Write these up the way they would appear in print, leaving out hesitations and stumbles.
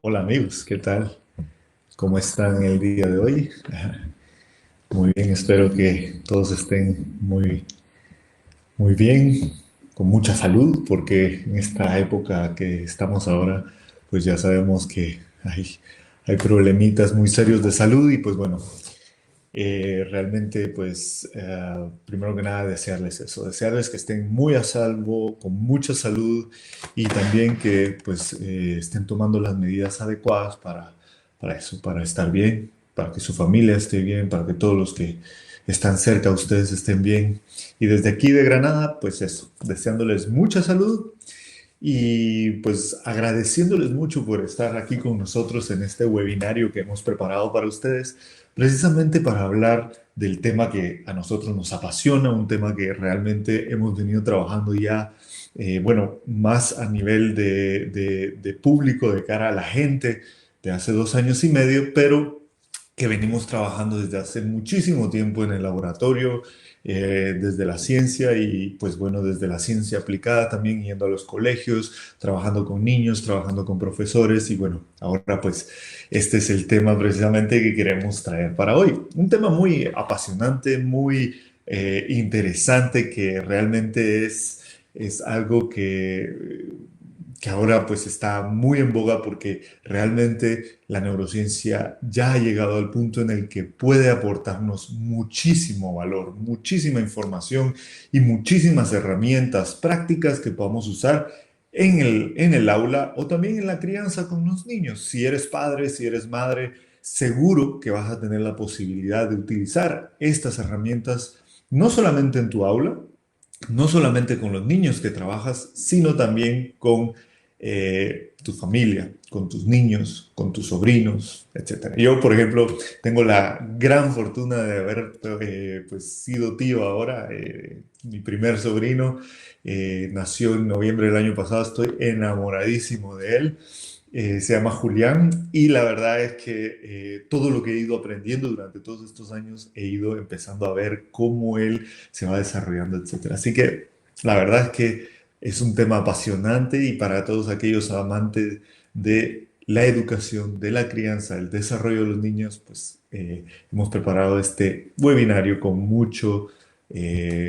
Hola amigos, ¿qué tal? ¿Cómo están el día de hoy? Muy bien, espero que todos estén muy bien, con mucha salud, porque en esta época que estamos ahora, pues ya sabemos que hay problemitas muy serios de salud y pues bueno, realmente pues primero que nada desearles eso, desearles que estén muy a salvo, con mucha salud y también que pues estén tomando las medidas adecuadas para eso, para estar bien, para que su familia esté bien, para que todos los que están cerca de ustedes estén bien. Y desde aquí de Granada, pues eso, deseándoles mucha salud y pues agradeciéndoles mucho por estar aquí con nosotros en este webinario que hemos preparado para ustedes, precisamente para hablar del tema que a nosotros nos apasiona, un tema que realmente hemos venido trabajando ya, bueno, más a nivel de público, de cara a la gente, de hace 2 años y medio, pero que venimos trabajando desde hace muchísimo tiempo en el laboratorio, desde la ciencia y pues bueno, desde la ciencia aplicada también, yendo a los colegios, trabajando con niños, trabajando con profesores y bueno, ahora pues este es el tema precisamente que queremos traer para hoy. Un tema muy apasionante, muy interesante, que realmente es algo que ahora pues está muy en boga porque realmente la neurociencia ya ha llegado al punto en el que puede aportarnos muchísimo valor, muchísima información y muchísimas herramientas prácticas que podamos usar en el aula o también en la crianza con los niños. Si eres padre, si eres madre, seguro que vas a tener la posibilidad de utilizar estas herramientas no solamente en tu aula, no solamente con los niños que trabajas, sino también con tu familia, con tus niños, con tus sobrinos, etcétera. Yo, por ejemplo, tengo la gran fortuna de haber pues, sido tío ahora. Mi primer sobrino nació en noviembre del año pasado. Estoy enamoradísimo de él. Se llama Julián y la verdad es que todo lo que he ido aprendiendo durante todos estos años he ido empezando a ver cómo él se va desarrollando, etcétera. Así que la verdad es que es un tema apasionante y para todos aquellos amantes de la educación, de la crianza, el desarrollo de los niños, pues hemos preparado este webinario con mucho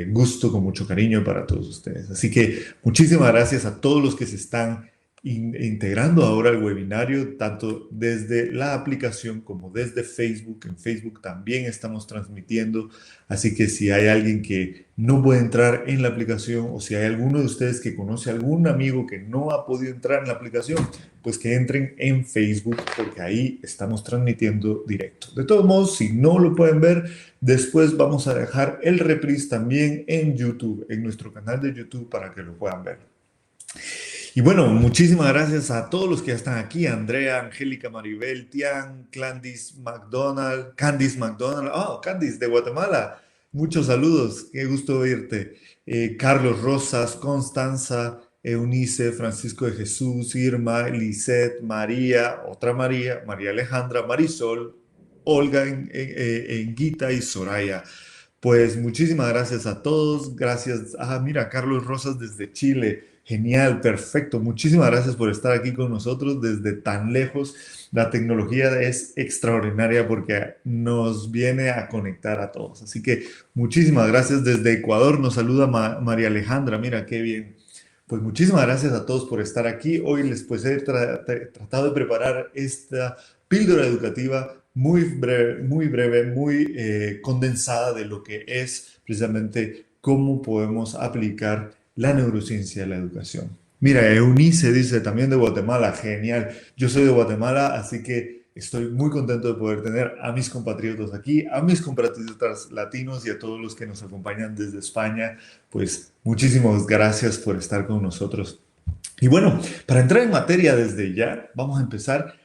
gusto, con mucho cariño para todos ustedes. Así que muchísimas gracias a todos los que se están integrando ahora el webinario, tanto desde la aplicación como desde Facebook. En Facebook también estamos transmitiendo, así que si hay alguien que no puede entrar en la aplicación o si hay alguno de ustedes que conoce a algún amigo que no ha podido entrar en la aplicación, pues que entren en Facebook porque ahí estamos transmitiendo directo. De todos modos, si no lo pueden ver, después vamos a dejar el reprise también en YouTube, en nuestro canal de YouTube para que lo puedan ver. Y bueno, muchísimas gracias a todos los que ya están aquí, Andrea, Angélica, Maribel, Tian, Candice McDonald, Candice de Guatemala, muchos saludos, qué gusto oírte. Carlos Rosas, Constanza, Eunice, Francisco de Jesús, Irma, Lisette, María, otra María, María Alejandra, Marisol, Olga, Enguita y Soraya. Pues muchísimas gracias a todos. Gracias. Mira, Carlos Rosas desde Chile. Genial, perfecto. Muchísimas gracias por estar aquí con nosotros desde tan lejos. La tecnología es extraordinaria porque nos viene a conectar a todos. Así que muchísimas gracias. Desde Ecuador nos saluda María Alejandra. Mira, qué bien. Pues muchísimas gracias a todos por estar aquí. Hoy les pues he tratado de preparar esta píldora educativa muy breve, muy condensada de lo que es precisamente cómo podemos aplicar la neurociencia a la educación. Mira, Eunice dice también de Guatemala, genial. Yo soy de Guatemala, así que estoy muy contento de poder tener a mis compatriotas aquí, a mis compatriotas latinos y a todos los que nos acompañan desde España. Pues muchísimas gracias por estar con nosotros. Y bueno, para entrar en materia desde ya, vamos a empezar.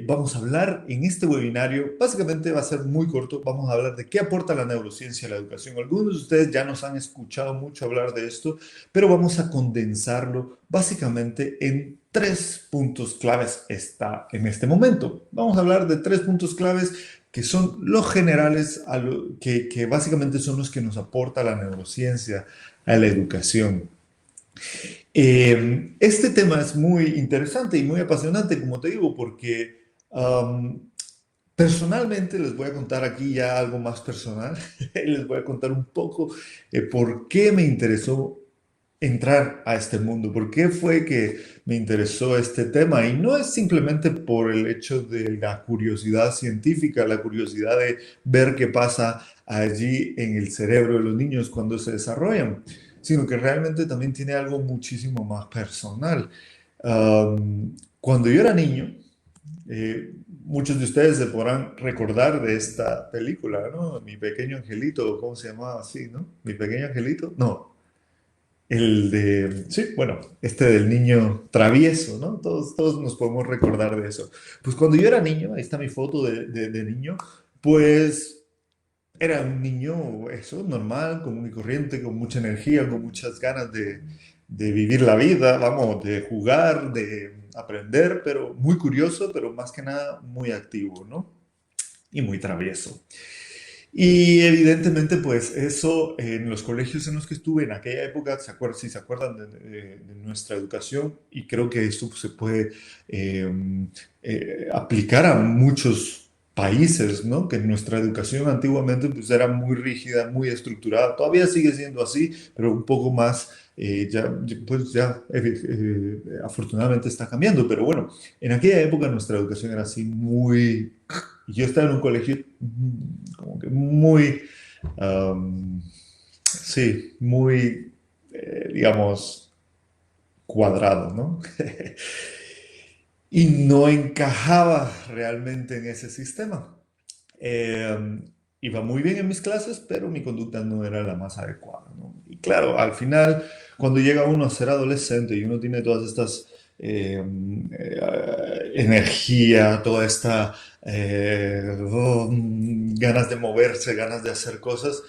Vamos a hablar en este webinario, básicamente va a ser muy corto, vamos a hablar de qué aporta la neurociencia a la educación. Algunos de ustedes ya nos han escuchado mucho hablar de esto, pero vamos a condensarlo básicamente en tres puntos claves en este momento. Vamos a hablar de tres puntos claves que son los generales, que básicamente son los que nos aporta la neurociencia a la educación. Este tema es muy interesante y muy apasionante, como te digo, porque personalmente les voy a contar aquí ya algo más personal. Les voy a contar un poco por qué me interesó entrar a este mundo, por qué fue que me interesó este tema. Y no es simplemente por el hecho de la curiosidad científica, la curiosidad de ver qué pasa allí en el cerebro de los niños cuando se desarrollan, sino que realmente también tiene algo muchísimo más personal. Cuando yo era niño, muchos de ustedes se podrán recordar de esta película, ¿no? Mi pequeño angelito, ¿cómo se llamaba así, no? Mi pequeño angelito, no. El de, sí, bueno, este del niño travieso, ¿no? Todos nos podemos recordar de eso. Pues cuando yo era niño, ahí está mi foto de niño, pues era un niño, eso, normal, común y corriente, con mucha energía, con muchas ganas de vivir la vida, vamos, de jugar, de aprender, pero muy curioso, pero más que nada muy activo, ¿no? Y muy travieso. Y evidentemente, pues eso en los colegios en los que estuve en aquella época, si se acuerdan de nuestra educación, y creo que esto se puede eh, aplicar a muchos países, ¿no? Que nuestra educación antiguamente pues era muy rígida, muy estructurada, todavía sigue siendo así, pero un poco más, pues ya afortunadamente está cambiando, pero bueno, en aquella época nuestra educación era así muy... Yo estaba en un colegio como que muy, sí, muy, digamos, cuadrado, ¿no? Y no encajaba realmente en ese sistema. Eh, Iba muy bien en mis clases, pero mi conducta no era la más adecuada, ¿no? Y claro, al final, cuando llega uno a ser adolescente y uno tiene todas estas energía, toda esta ganas de moverse, ganas de hacer cosas,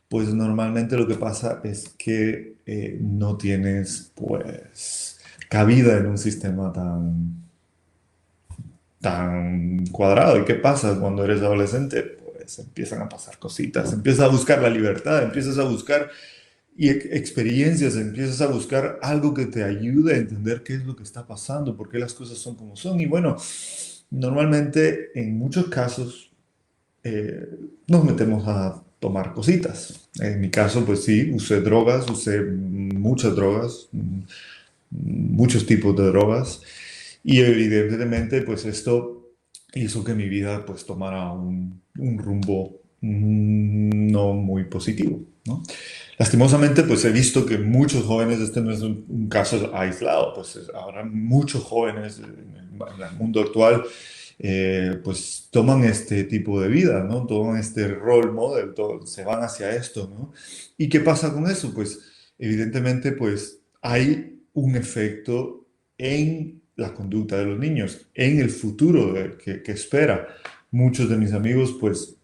pues normalmente lo que pasa es que no tienes, pues, cabida en un sistema tan cuadrado. ¿Y qué pasa cuando eres adolescente? Pues empiezan a pasar cositas, empiezas a buscar la libertad, empiezas a buscar experiencias, empiezas a buscar algo que te ayude a entender qué es lo que está pasando, por qué las cosas son como son. Y bueno, normalmente en muchos casos nos metemos a tomar cositas. En mi caso, pues sí, usé drogas, usé muchas drogas, muchos tipos de drogas. Y evidentemente, pues esto hizo que mi vida pues tomara un rumbo no muy positivo, ¿no? Lastimosamente, pues he visto que muchos jóvenes, este no es un caso aislado, pues ahora muchos jóvenes en el mundo actual, pues toman este tipo de vida, ¿no? Toman este role model, se van hacia esto, ¿no? ¿Y qué pasa con eso? Pues evidentemente, pues hay un efecto en la conducta de los niños, en el futuro que espera. Muchos de mis amigos, pues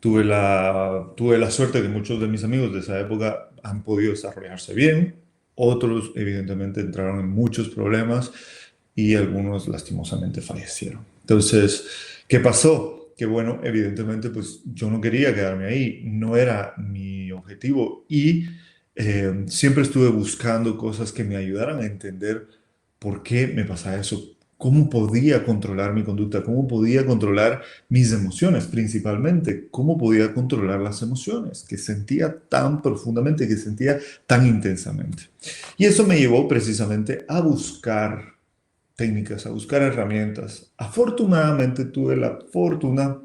tuve la suerte que muchos de mis amigos de esa época han podido desarrollarse bien, otros evidentemente entraron en muchos problemas y algunos lastimosamente fallecieron. Entonces, ¿qué pasó? Que bueno, evidentemente pues yo no quería quedarme ahí, no era mi objetivo y siempre estuve buscando cosas que me ayudaran a entender por qué me pasaba eso, cómo podía controlar mi conducta, cómo podía controlar mis emociones principalmente, cómo podía controlar las emociones que sentía tan profundamente, que sentía tan intensamente. Y eso me llevó precisamente a buscar técnicas, a buscar herramientas. Afortunadamente tuve la fortuna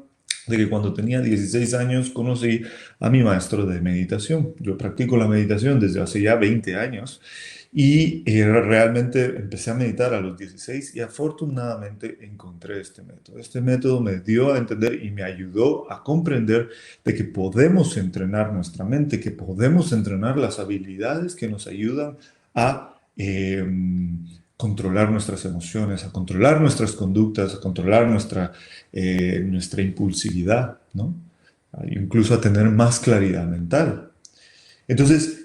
de que cuando tenía 16 años conocí a mi maestro de meditación. Yo practico la meditación desde hace ya 20 años y realmente empecé a meditar a los 16 y afortunadamente encontré este método. Este método me dio a entender y me ayudó a comprender de que podemos entrenar nuestra mente, que podemos entrenar las habilidades que nos ayudan a controlar nuestras emociones, a controlar nuestras conductas, a controlar nuestra impulsividad, ¿no? Incluso a tener más claridad mental. Entonces,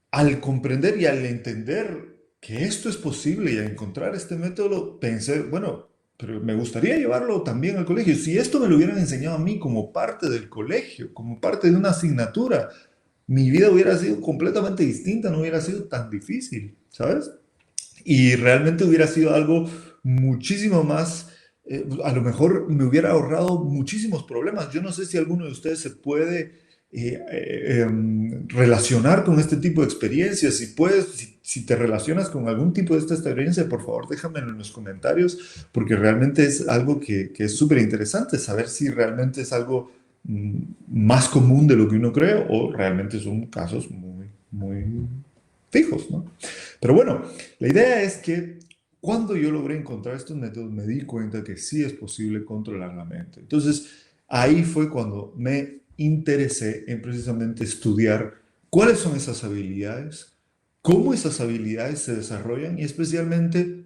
al comprender y al entender que esto es posible y a encontrar este método, pensé, bueno, pero me gustaría llevarlo también al colegio. Si esto me lo hubieran enseñado a mí como parte del colegio, como parte de una asignatura, mi vida hubiera sido completamente distinta, no hubiera sido tan difícil. ¿sabes? Y realmente hubiera sido algo muchísimo más, a lo mejor me hubiera ahorrado muchísimos problemas. Yo no sé si alguno de ustedes se puede relacionar con este tipo de experiencias. Si puedes, si te relacionas con algún tipo de esta experiencia, por favor déjamelo en los comentarios, porque realmente es algo que es súper interesante, saber si realmente es algo más común de lo que uno cree o realmente son casos muy, muy fijos, ¿no? Pero bueno, la idea es que cuando yo logré encontrar estos métodos, me di cuenta que sí es posible controlar la mente. Entonces, ahí fue cuando me interesé en precisamente estudiar cuáles son esas habilidades, cómo esas habilidades se desarrollan y especialmente,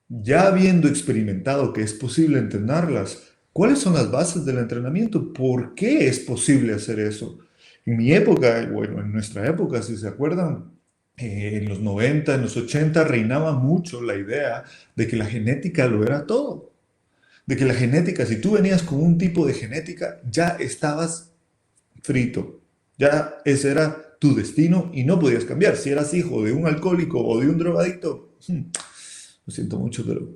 ya habiendo experimentado que es posible entrenarlas, ¿cuáles son las bases del entrenamiento? ¿Por qué es posible hacer eso? En mi época, bueno, en nuestra época, si se acuerdan, en los 90, en los 80, reinaba mucho la idea de que la genética lo era todo. De que la genética, si tú venías con un tipo de genética, ya estabas frito. Ya ese era tu destino y no podías cambiar. Si eras hijo de un alcohólico o de un drogadicto, lo siento mucho, pero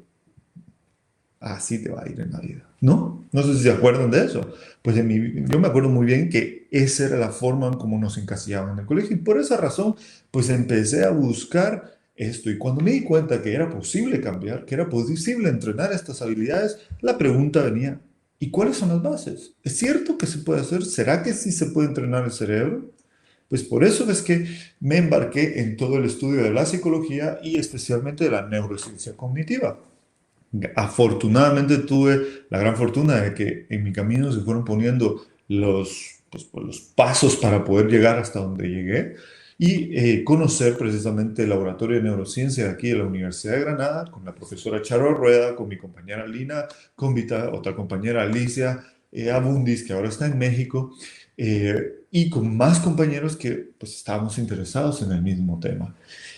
así te va a ir en la vida. ¿No? No sé si se acuerdan de eso. Pues yo me acuerdo muy bien que esa era la forma en cómo nos encasillaban en el colegio y por esa razón pues empecé a buscar esto y cuando me di cuenta que era posible cambiar, que era posible entrenar estas habilidades, la pregunta venía, ¿y cuáles son las bases? ¿Es cierto que se puede hacer? ¿Será que sí se puede entrenar el cerebro? Pues por eso es que me embarqué en todo el estudio de la psicología y especialmente de la neurociencia cognitiva. Afortunadamente tuve la gran fortuna de que en mi camino se fueron poniendo pues, los pasos para poder llegar hasta donde llegué y conocer precisamente el laboratorio de neurociencia de aquí de la Universidad de Granada con la profesora Charo Rueda, con mi compañera Lina Cómbita, otra compañera Alicia Abundis, que ahora está en México, y con más compañeros que pues estábamos interesados en el mismo tema.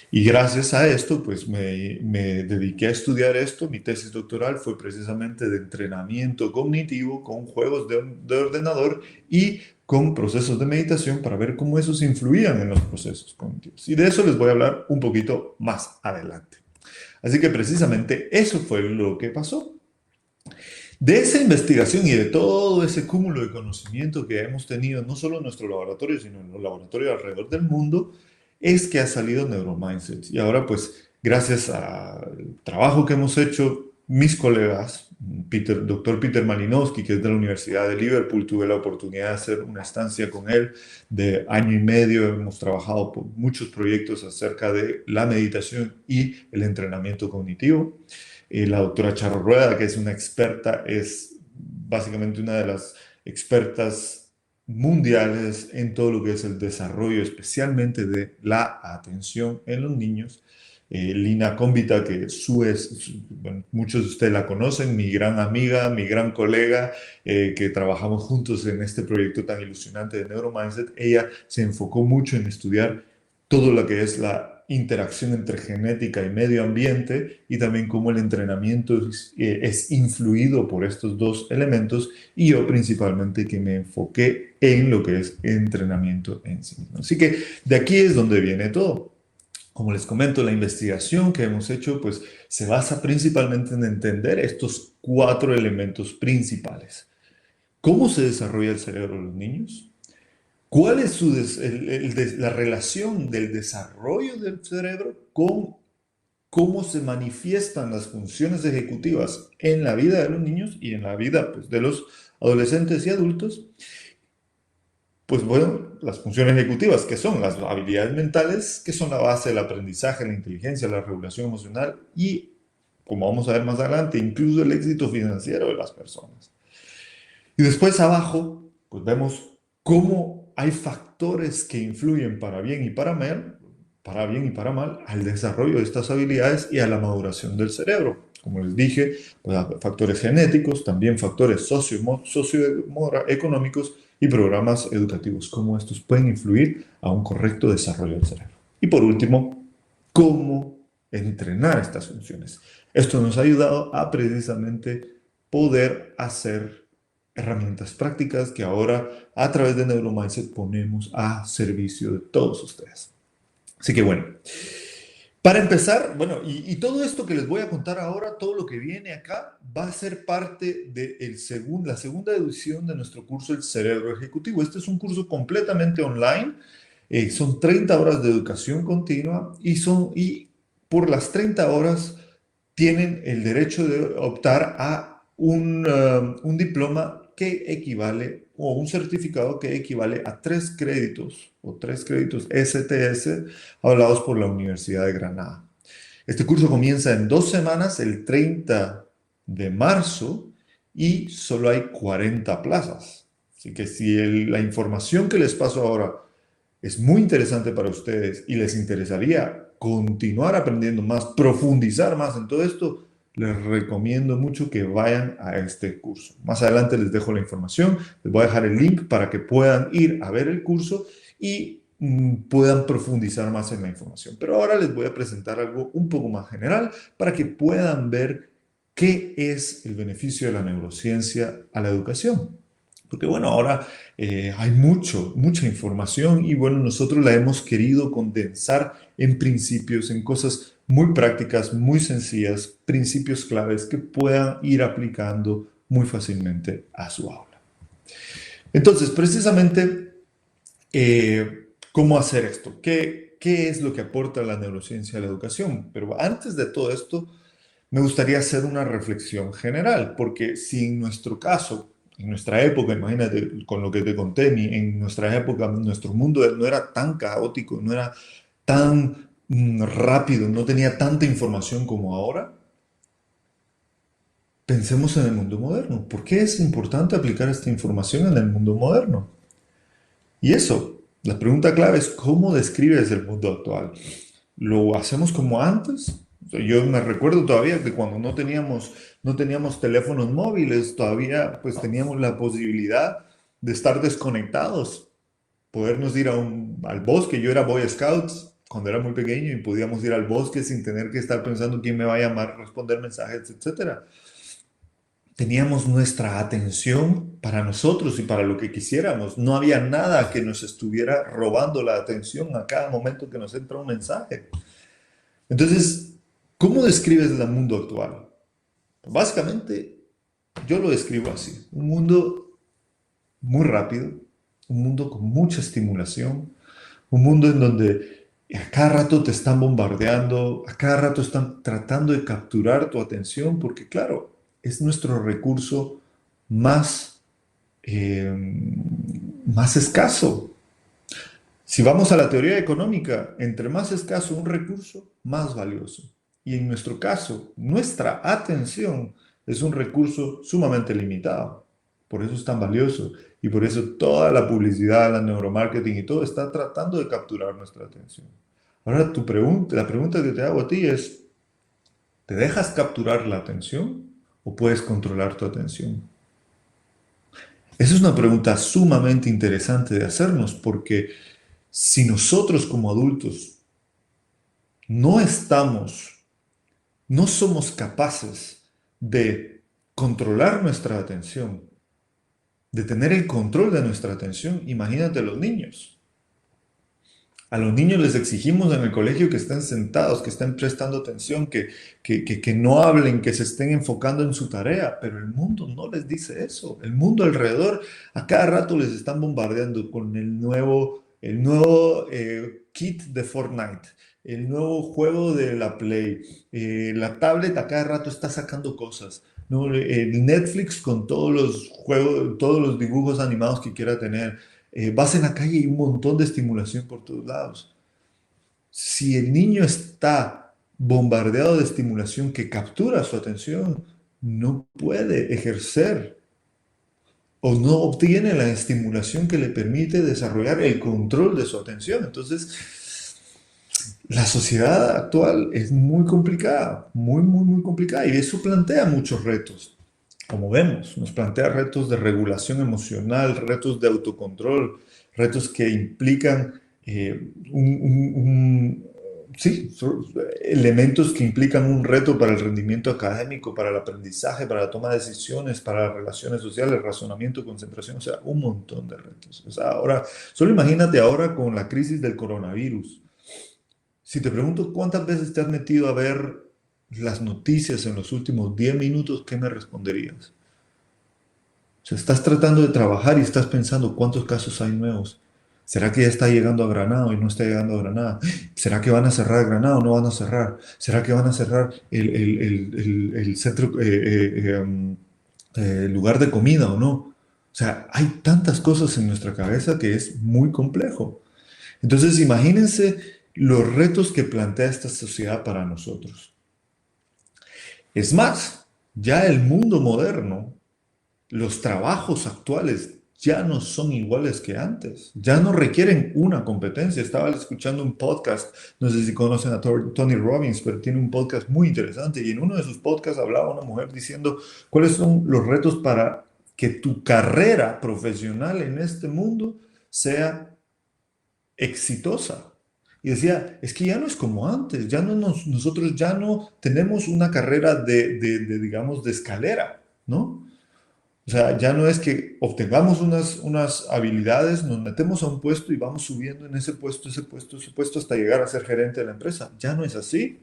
Y gracias a esto, pues me dediqué a estudiar esto. Mi tesis doctoral fue precisamente de entrenamiento cognitivo con juegos de ordenador y con procesos de meditación para ver cómo esos influían en los procesos cognitivos. Y de eso les voy a hablar un poquito más adelante. Así que precisamente eso fue lo que pasó. De esa investigación y de todo ese cúmulo de conocimiento que hemos tenido, no solo en nuestro laboratorio, sino en los laboratorios alrededor del mundo, es que ha salido Neuromindset. Y ahora, pues, gracias al trabajo que hemos hecho, mis colegas, doctor Peter Malinowski, que es de la Universidad de Liverpool, tuve la oportunidad de hacer una estancia con él de año y medio. Hemos trabajado por muchos proyectos acerca de la meditación y el entrenamiento cognitivo. La doctora Charo Rueda, que es una experta, es básicamente una de las expertas mundiales en todo lo que es el desarrollo, especialmente de la atención en los niños. Lina Cómbita, que bueno, muchos de ustedes la conocen, mi gran amiga, mi gran colega, que trabajamos juntos en este proyecto tan ilusionante de Neuromindset. Ella se enfocó mucho en estudiar todo lo que es la interacción entre genética y medio ambiente y también cómo el entrenamiento es influido por estos dos elementos y yo principalmente que me enfoqué en lo que es entrenamiento en sí mismo. Así que de aquí es donde viene todo. Como les comento, la investigación que hemos hecho pues se basa principalmente en entender estos cuatro elementos principales. ¿Cómo se desarrolla el cerebro de los niños? ¿Cuál es la relación del desarrollo del cerebro con cómo se manifiestan las funciones ejecutivas en la vida de los niños y en la vida pues, de los adolescentes y adultos? Pues bueno, las funciones ejecutivas, que son las habilidades mentales, que son la base del aprendizaje, la inteligencia, la regulación emocional y, como vamos a ver más adelante, incluso el éxito financiero de las personas. Y después abajo, pues vemos cómo hay factores que influyen para bien y para mal, al desarrollo de estas habilidades y a la maduración del cerebro. Como les dije, pues, factores genéticos, también factores socioeconómicos y programas educativos, cómo estos pueden influir a un correcto desarrollo del cerebro. Y por último, cómo entrenar estas funciones. Esto nos ha ayudado a precisamente poder hacer herramientas prácticas que ahora a través de Neuromindset ponemos a servicio de todos ustedes. Así que bueno, Para empezar, bueno, y todo esto que les voy a contar ahora, todo lo que viene acá, va a ser parte de la segunda edición de nuestro curso El Cerebro Ejecutivo. Este es un curso completamente online. Son 30 horas de educación continua y por las 30 horas tienen el derecho de optar a un diploma que equivale o un certificado que equivale a 3 créditos o 3 créditos STS hablados por la Universidad de Granada. Este curso comienza en 2 semanas, el 30 de marzo, y solo hay 40 plazas. Así que si la información que les paso ahora es muy interesante para ustedes y les interesaría continuar aprendiendo más, profundizar más en todo esto, les recomiendo mucho que vayan a este curso. Más adelante les dejo la información, les voy a dejar el link para que puedan ir a ver el curso y puedan profundizar más en la información. Pero ahora les voy a presentar algo un poco más general para que puedan ver qué es el beneficio de la neurociencia a la educación. Porque bueno, ahora hay mucha información y bueno, nosotros la hemos querido condensar en principios, en cosas muy prácticas, muy sencillas, principios claves que puedan ir aplicando muy fácilmente a su aula. Entonces, precisamente, ¿cómo hacer esto? ¿Qué es lo que aporta la neurociencia a la educación? Pero antes de todo esto, me gustaría hacer una reflexión general, porque si en nuestro caso, en nuestra época, imagínate con lo que te conté, en nuestra época, nuestro mundo no era tan caótico, no era tan rápido, no tenía tanta información como ahora, pensemos en el mundo moderno. ¿Por qué es importante aplicar esta información en el mundo moderno? Y eso, la pregunta clave es, ¿cómo describes el mundo actual? ¿Lo hacemos como antes? O sea, yo me recuerdo todavía que cuando no teníamos teléfonos móviles, todavía pues teníamos la posibilidad de estar desconectados, podernos ir al bosque. Yo era Boy Scouts cuando era muy pequeño y podíamos ir al bosque sin tener que estar pensando quién me va a llamar, responder mensajes, etcétera. Teníamos nuestra atención para nosotros y para lo que quisiéramos. No había nada que nos estuviera robando la atención a cada momento que nos entra un mensaje. Entonces, ¿cómo describes el mundo actual? Básicamente, yo lo describo así. Un mundo muy rápido, un mundo con mucha estimulación, un mundo en donde a cada rato te están bombardeando, a cada rato están tratando de capturar tu atención, porque claro, es nuestro recurso más, eh, más escaso. Si vamos a la teoría económica, entre más escaso un recurso, más valioso. Y en nuestro caso, nuestra atención es un recurso sumamente limitado. Por eso es tan valioso. Y por eso toda la publicidad, la neuromarketing y todo está tratando de capturar nuestra atención. Ahora la pregunta que te hago a ti es, ¿te dejas capturar la atención o puedes controlar tu atención? Esa es una pregunta sumamente interesante de hacernos porque si nosotros como adultos no estamos, no somos capaces de controlar nuestra atención, de tener el control de nuestra atención, imagínate los niños. A los niños les exigimos en el colegio que estén sentados, que estén prestando atención, que no hablen, que se estén enfocando en su tarea, pero el mundo no les dice eso. El mundo alrededor a cada rato les están bombardeando con el nuevo kit de Fortnite, el nuevo juego de la Play, la tablet a cada rato está sacando cosas. ¿No? El Netflix con todos los juegos, todos los dibujos animados que quiera tener. Vas en la calle y un montón de estimulación por todos lados. Si el niño está bombardeado de estimulación que captura su atención, no puede ejercer o no obtiene la estimulación que le permite desarrollar el control de su atención. Entonces, la sociedad actual es muy complicada, muy, muy, muy complicada y eso plantea muchos retos. Como vemos, nos plantea retos de regulación emocional, retos de autocontrol, retos que implican sí, elementos que implican un reto para el rendimiento académico, para el aprendizaje, para la toma de decisiones, para las relaciones sociales, razonamiento, concentración, o sea, un montón de retos. O sea, ahora, solo imagínate ahora con la crisis del coronavirus. Si te pregunto cuántas veces te has metido a ver las noticias en los últimos 10 minutos, ¿qué me responderías? O sea, estás tratando de trabajar y estás pensando cuántos casos hay nuevos. ¿Será que ya está llegando a Granada y no está llegando a Granada? ¿Será que van a cerrar Granada o no van a cerrar? ¿Será que van a cerrar el centro, lugar de comida o no? O sea, hay tantas cosas en nuestra cabeza que es muy complejo. Entonces, imagínense los retos que plantea esta sociedad para nosotros. Es más, ya el mundo moderno, los trabajos actuales ya no son iguales que antes, ya no requieren una competencia. Estaba escuchando un podcast, no sé si conocen a Tony Robbins, pero tiene un podcast muy interesante y en uno de sus podcasts hablaba una mujer diciendo cuáles son los retos para que tu carrera profesional en este mundo sea exitosa. Y decía, es que ya no es como antes, ya no nosotros ya no tenemos una carrera digamos, de escalera, ¿no? O sea, ya no es que obtengamos unas habilidades, nos metemos a un puesto y vamos subiendo en ese puesto, ese puesto, ese puesto hasta llegar a ser gerente de la empresa. Ya no es así.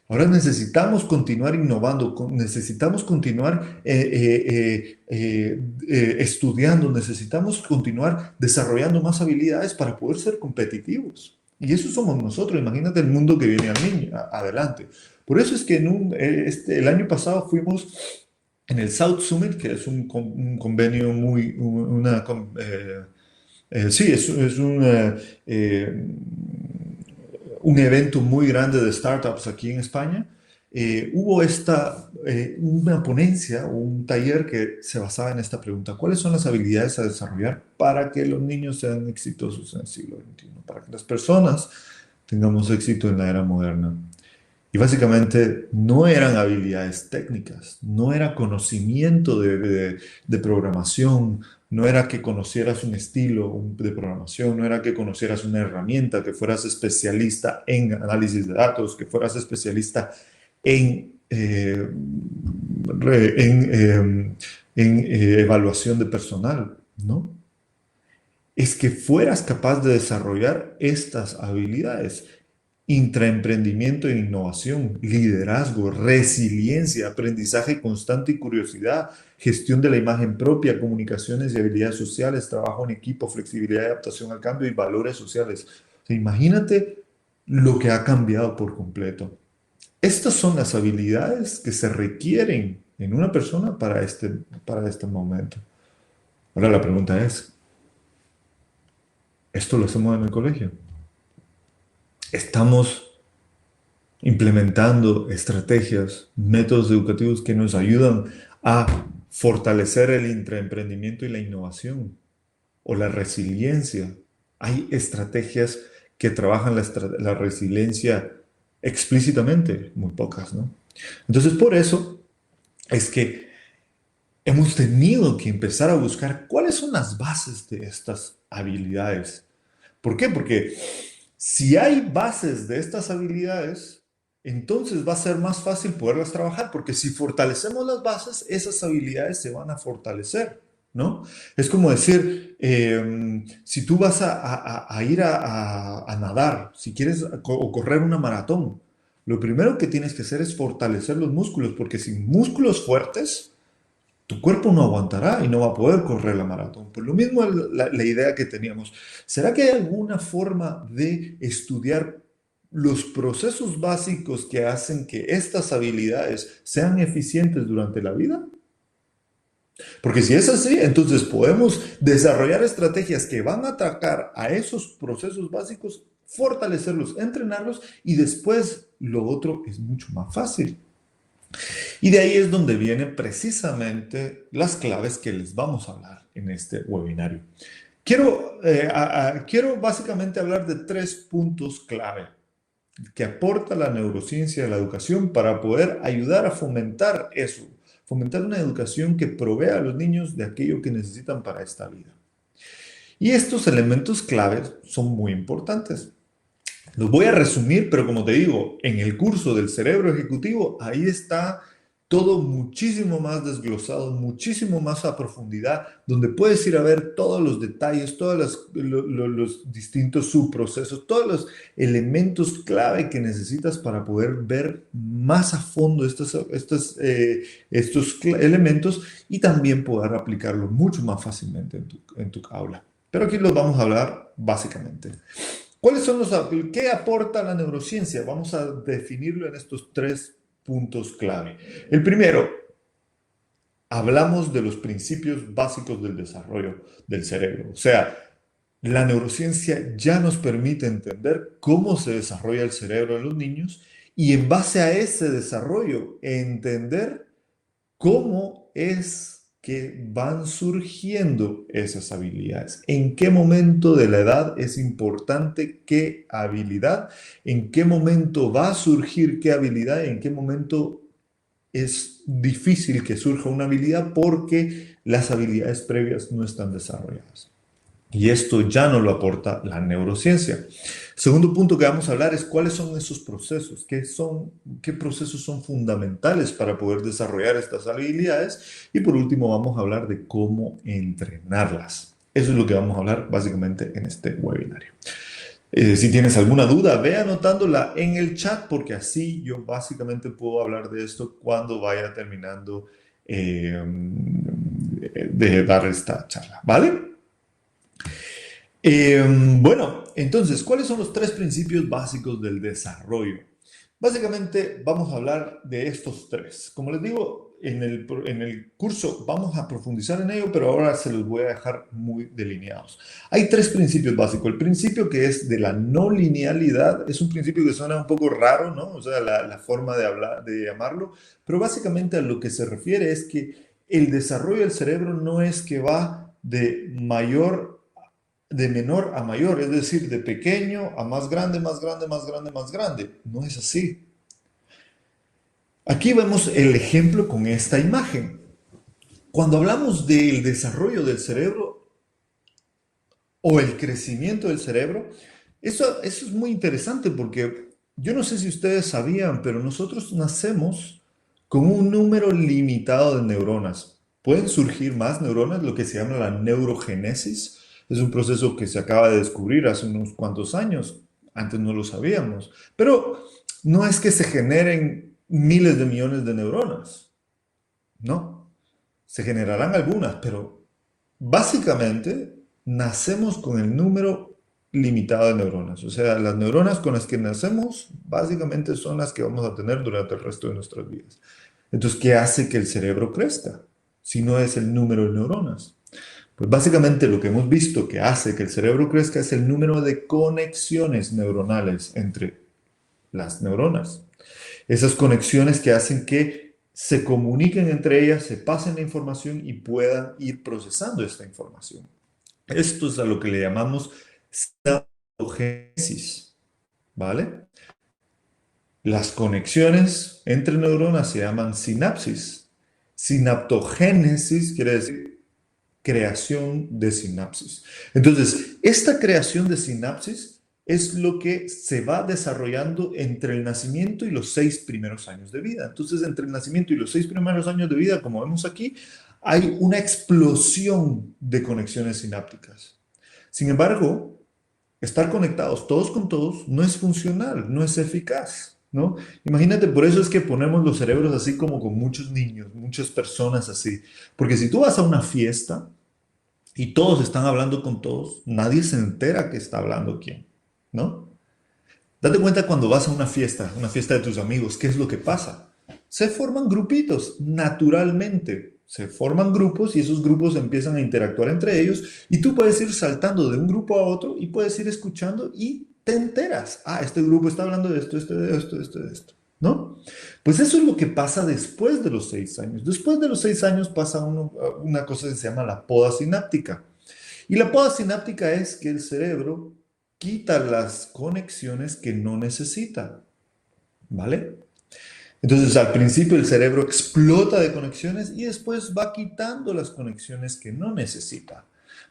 Ahora necesitamos continuar innovando, necesitamos continuar estudiando, necesitamos continuar desarrollando más habilidades para poder ser competitivos. Y eso somos nosotros. Imagínate el mundo que viene adelante. Por eso es que el año pasado fuimos en el South Summit, que es un convenio muy, sí, es un evento muy grande de startups aquí en España. Hubo una ponencia o un taller que se basaba en esta pregunta: ¿cuáles son las habilidades a desarrollar para que los niños sean exitosos en el siglo XXI? Para que las personas tengamos éxito en la era moderna. Y básicamente no eran habilidades técnicas, no era conocimiento de programación, no era que conocieras un estilo de programación, no era que conocieras una herramienta, que fueras especialista en análisis de datos, que fueras especialista en, evaluación de personal, ¿no? Es que fueras capaz de desarrollar estas habilidades: intraemprendimiento e innovación, liderazgo, resiliencia, aprendizaje constante y curiosidad, gestión de la imagen propia, comunicaciones y habilidades sociales, trabajo en equipo, flexibilidad y adaptación al cambio y valores sociales. O sea, imagínate lo que ha cambiado por completo. Estas son las habilidades que se requieren en una persona para este momento. Ahora la pregunta es, ¿esto lo hacemos en el colegio? ¿Estamos implementando estrategias, métodos educativos que nos ayudan a fortalecer el intraemprendimiento y la innovación o la resiliencia? Hay estrategias que trabajan la resiliencia explícitamente, muy pocas, ¿no? Entonces, por eso es que hemos tenido que empezar a buscar cuáles son las bases de estas habilidades. ¿Por qué? Porque si hay bases de estas habilidades, entonces va a ser más fácil poderlas trabajar, porque si fortalecemos las bases, esas habilidades se van a fortalecer, ¿no? Es como decir, si tú vas a ir a nadar, si quieres o correr una maratón, lo primero que tienes que hacer es fortalecer los músculos, porque sin músculos fuertes, tu cuerpo no aguantará y no va a poder correr la maratón. Pues lo mismo es la idea que teníamos. ¿Será que hay alguna forma de estudiar los procesos básicos que hacen que estas habilidades sean eficientes durante la vida? Porque si es así, entonces podemos desarrollar estrategias que van a atacar a esos procesos básicos, fortalecerlos, entrenarlos y después lo otro es mucho más fácil. Y de ahí es donde vienen precisamente las claves que les vamos a hablar en este webinario. Quiero básicamente hablar de 3 puntos clave que aporta la neurociencia de la educación para poder ayudar a fomentar eso, fomentar una educación que provea a los niños de aquello que necesitan para esta vida. Y estos elementos claves son muy importantes. Los voy a resumir, pero como te digo, en el curso del cerebro ejecutivo, ahí está todo muchísimo más desglosado, muchísimo más a profundidad, donde puedes ir a ver todos los detalles, todos los distintos subprocesos, todos los elementos clave que necesitas para poder ver más a fondo elementos y también poder aplicarlo mucho más fácilmente en tu aula. Pero aquí los vamos a hablar básicamente. ¿Qué aporta la neurociencia? Vamos a definirlo en estos tres puntos clave. El primero, hablamos de los principios básicos del desarrollo del cerebro. O sea, la neurociencia ya nos permite entender cómo se desarrolla el cerebro en los niños y en base a ese desarrollo entender cómo es que van surgiendo esas habilidades. ¿En qué momento de la edad es importante qué habilidad? ¿En qué momento va a surgir qué habilidad? ¿En qué momento es difícil que surja una habilidad porque las habilidades previas no están desarrolladas? Y esto ya no lo aporta la neurociencia. Segundo punto que vamos a hablar es cuáles son esos procesos, qué procesos son fundamentales para poder desarrollar estas habilidades. Y por último vamos a hablar de cómo entrenarlas. Eso es lo que vamos a hablar básicamente en este webinario. Si tienes alguna duda, ve anotándola en el chat porque así yo básicamente puedo hablar de esto cuando vaya terminando de dar esta charla, ¿vale? Bueno, entonces, ¿cuáles son los tres principios básicos del desarrollo? Básicamente vamos a hablar de estos tres. Como les digo, en el curso vamos a profundizar en ello, pero ahora se los voy a dejar muy delineados. Hay tres principios básicos. El principio que es de la no linealidad es un principio que suena un poco raro, ¿no? O sea, la forma de hablar, de llamarlo, pero básicamente a lo que se refiere es que el desarrollo del cerebro no es que va de menor a mayor, es decir, de pequeño a más grande, más grande, más grande, más grande. No es así. Aquí vemos el ejemplo con esta imagen. Cuando hablamos del desarrollo del cerebro o el crecimiento del cerebro, eso es muy interesante porque yo no sé si ustedes sabían, pero nosotros nacemos con un número limitado de neuronas. Pueden surgir más neuronas, lo que se llama la neurogénesis. Es un proceso que se acaba de descubrir hace unos cuantos años. Antes no lo sabíamos. Pero no es que se generen miles de millones de neuronas. No. Se generarán algunas, pero básicamente nacemos con el número limitado de neuronas. O sea, las neuronas con las que nacemos básicamente son las que vamos a tener durante el resto de nuestras vidas. Entonces, ¿qué hace que el cerebro crezca si no es el número de neuronas? Pues básicamente lo que hemos visto que hace que el cerebro crezca es el número de conexiones neuronales entre las neuronas. Esas conexiones que hacen que se comuniquen entre ellas, se pasen la información y puedan ir procesando esta información. Esto es a lo que le llamamos sinaptogénesis, ¿vale? Las conexiones entre neuronas se llaman sinapsis. Sinaptogénesis quiere decir creación de sinapsis. Entonces, esta creación de sinapsis es lo que se va desarrollando entre el nacimiento y los 6 primeros años de vida. Entonces, entre el nacimiento y los 6 primeros años de vida, como vemos aquí, hay una explosión de conexiones sinápticas. Sin embargo, estar conectados todos con todos no es funcional, no es eficaz, ¿no? Imagínate, por eso es que ponemos los cerebros así como con muchos niños, muchas personas así. Porque si tú vas a una fiesta y todos están hablando con todos, nadie se entera que está hablando quién, ¿no? Date cuenta cuando vas a una fiesta de tus amigos, ¿qué es lo que pasa? Se forman grupitos, naturalmente. Se forman grupos y esos grupos empiezan a interactuar entre ellos y tú puedes ir saltando de un grupo a otro y puedes ir escuchando y te enteras. Ah, este grupo está hablando de esto, de esto, ¿no? Pues eso es lo que pasa después de los 6 años. Después de los 6 años pasa una cosa que se llama la poda sináptica. Y la poda sináptica es que el cerebro quita las conexiones que no necesita, ¿vale? Entonces al principio el cerebro explota de conexiones y después va quitando las conexiones que no necesita.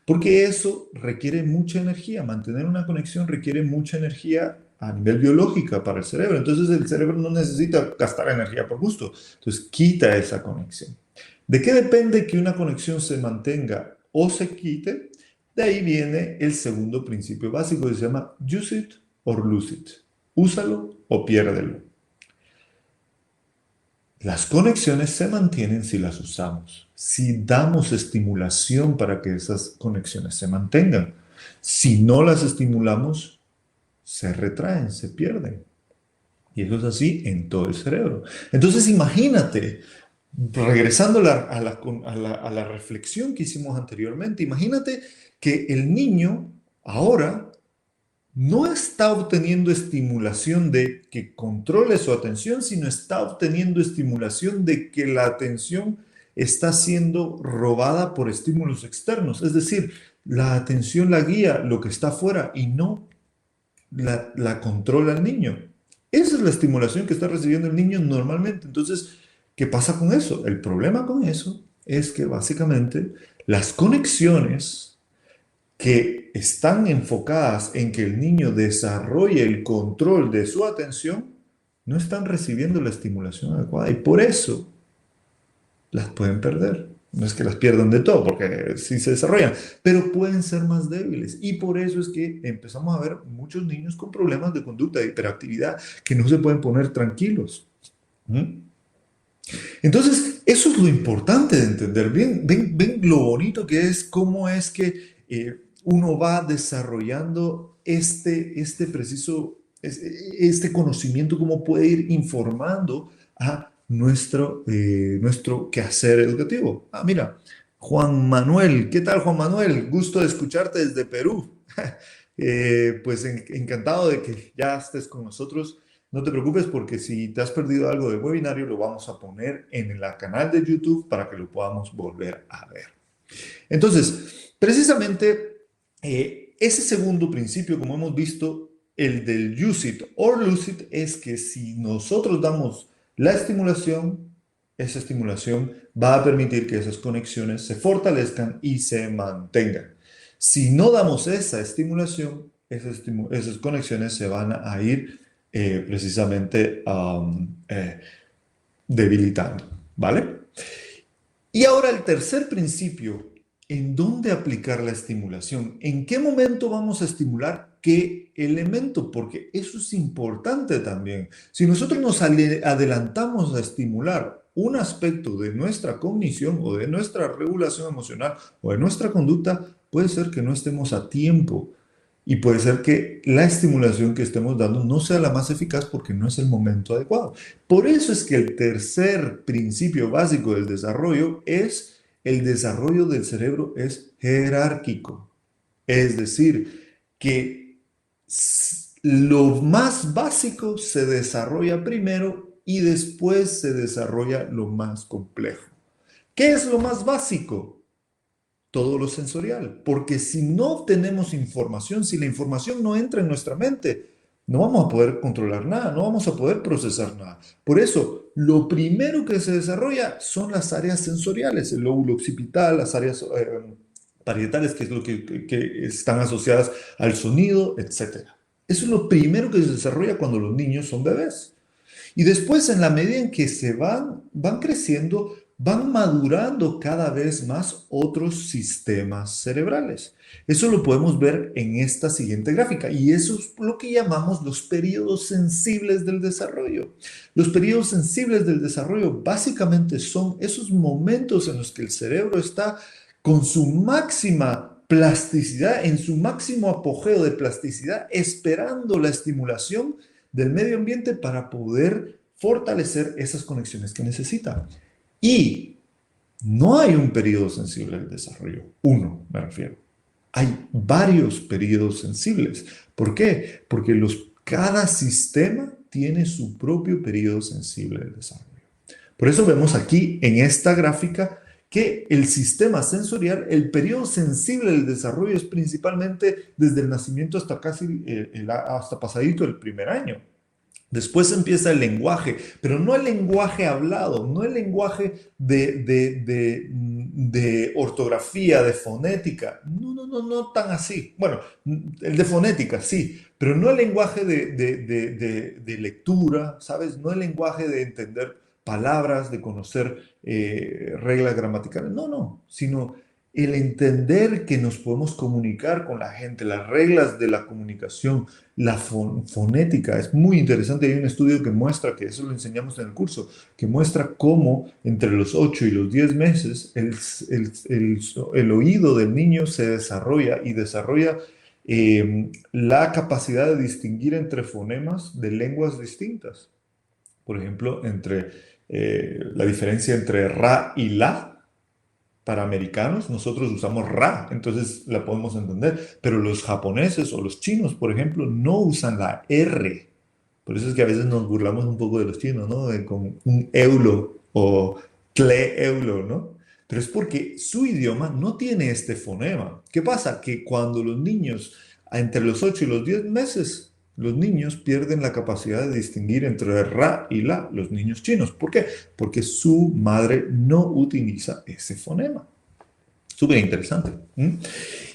Porque eso requiere mucha energía. Mantener una conexión requiere mucha energía a nivel biológico para el cerebro. Entonces el cerebro no necesita gastar energía por gusto. Entonces quita esa conexión. ¿De qué depende que una conexión se mantenga o se quite? De ahí viene el segundo principio básico que se llama use it or lose it. Úsalo o piérdelo. Las conexiones se mantienen si las usamos, si damos estimulación para que esas conexiones se mantengan. Si no las estimulamos, se retraen, se pierden. Y eso es así en todo el cerebro. Entonces imagínate, regresando a la reflexión que hicimos anteriormente, imagínate que el niño ahora no está obteniendo estimulación de que controle su atención, sino está obteniendo estimulación de que la atención está siendo robada por estímulos externos. Es decir, la atención la guía lo que está afuera y no la controla el niño. Esa es la estimulación que está recibiendo el niño normalmente. Entonces, ¿qué pasa con eso? El problema con eso es que básicamente las conexiones que están enfocadas en que el niño desarrolle el control de su atención, no están recibiendo la estimulación adecuada y por eso las pueden perder. No es que las pierdan de todo, porque sí se desarrollan, pero pueden ser más débiles. Y por eso es que empezamos a ver muchos niños con problemas de conducta, de hiperactividad, que no se pueden poner tranquilos. ¿Mm? Entonces, eso es lo importante de entender. Ven lo bonito que es, cómo es que uno va desarrollando este conocimiento, cómo puede ir informando a nuestro quehacer educativo. Ah, mira, Juan Manuel, ¿qué tal Juan Manuel? Gusto de escucharte desde Perú. Pues encantado de que ya estés con nosotros. No te preocupes porque si te has perdido algo del webinario, lo vamos a poner en el canal de YouTube para que lo podamos volver a ver. Entonces, precisamente ese segundo principio, como hemos visto, el del use it or lose it, es que si nosotros damos la estimulación, esa estimulación va a permitir que esas conexiones se fortalezcan y se mantengan. Si no damos esa estimulación, esas conexiones se van a ir precisamente debilitando, ¿vale? Y ahora el tercer principio, ¿en dónde aplicar la estimulación? ¿En qué momento vamos a estimular qué elemento? Porque eso es importante también. Si nosotros nos adelantamos a estimular un aspecto de nuestra cognición o de nuestra regulación emocional o de nuestra conducta, puede ser que no estemos a tiempo. Y puede ser que la estimulación que estemos dando no sea la más eficaz porque no es el momento adecuado. Por eso es que el tercer principio básico del desarrollo es el desarrollo del cerebro es jerárquico. Es decir, que lo más básico se desarrolla primero y después se desarrolla lo más complejo. ¿Qué es lo más básico? Todo lo sensorial, porque si no obtenemos información, si la información no entra en nuestra mente, no vamos a poder controlar nada, no vamos a poder procesar nada. Por eso, lo primero que se desarrolla son las áreas sensoriales, el lóbulo occipital, las áreas parietales, que es lo que están asociadas al sonido, etc. Eso es lo primero que se desarrolla cuando los niños son bebés. Y después, en la medida en que se van creciendo, van madurando cada vez más otros sistemas cerebrales. Eso lo podemos ver en esta siguiente gráfica y eso es lo que llamamos los periodos sensibles del desarrollo. Los periodos sensibles del desarrollo básicamente son esos momentos en los que el cerebro está con su máxima plasticidad, en su máximo apogeo de plasticidad, esperando la estimulación del medio ambiente para poder fortalecer esas conexiones que necesita. Y no hay un periodo sensible del desarrollo, uno me refiero. Hay varios periodos sensibles. ¿Por qué? Porque cada sistema tiene su propio periodo sensible del desarrollo. Por eso vemos aquí en esta gráfica que el sistema sensorial, el periodo sensible del desarrollo es principalmente desde el nacimiento hasta pasadito el primer año. Después empieza el lenguaje, pero no el lenguaje hablado, no el lenguaje de ortografía, de fonética. No, no, no, no tan así. Bueno, el de fonética, sí, pero no el lenguaje de lectura, ¿sabes? No el lenguaje de entender palabras, de conocer reglas gramaticales. No, no, sino el entender que nos podemos comunicar con la gente, las reglas de la comunicación, la fonética. Es muy interesante. Hay un estudio que muestra, que eso lo enseñamos en el curso, que muestra cómo entre los 8 y los 10 meses el oído del niño se desarrolla y desarrolla la capacidad de distinguir entre fonemas de lenguas distintas. Por ejemplo, entre la diferencia entre ra y la. Para americanos, nosotros usamos ra, entonces la podemos entender, pero los japoneses o los chinos, por ejemplo, no usan la R. Por eso es que a veces nos burlamos un poco de los chinos, ¿no? Con un eulo o tle eulo, ¿no? Pero es porque su idioma no tiene este fonema. ¿Qué pasa? Que cuando los niños, entre los 8 y los 10 meses, los niños pierden la capacidad de distinguir entre ra y la, los niños chinos. ¿Por qué? Porque su madre no utiliza ese fonema. Súper interesante.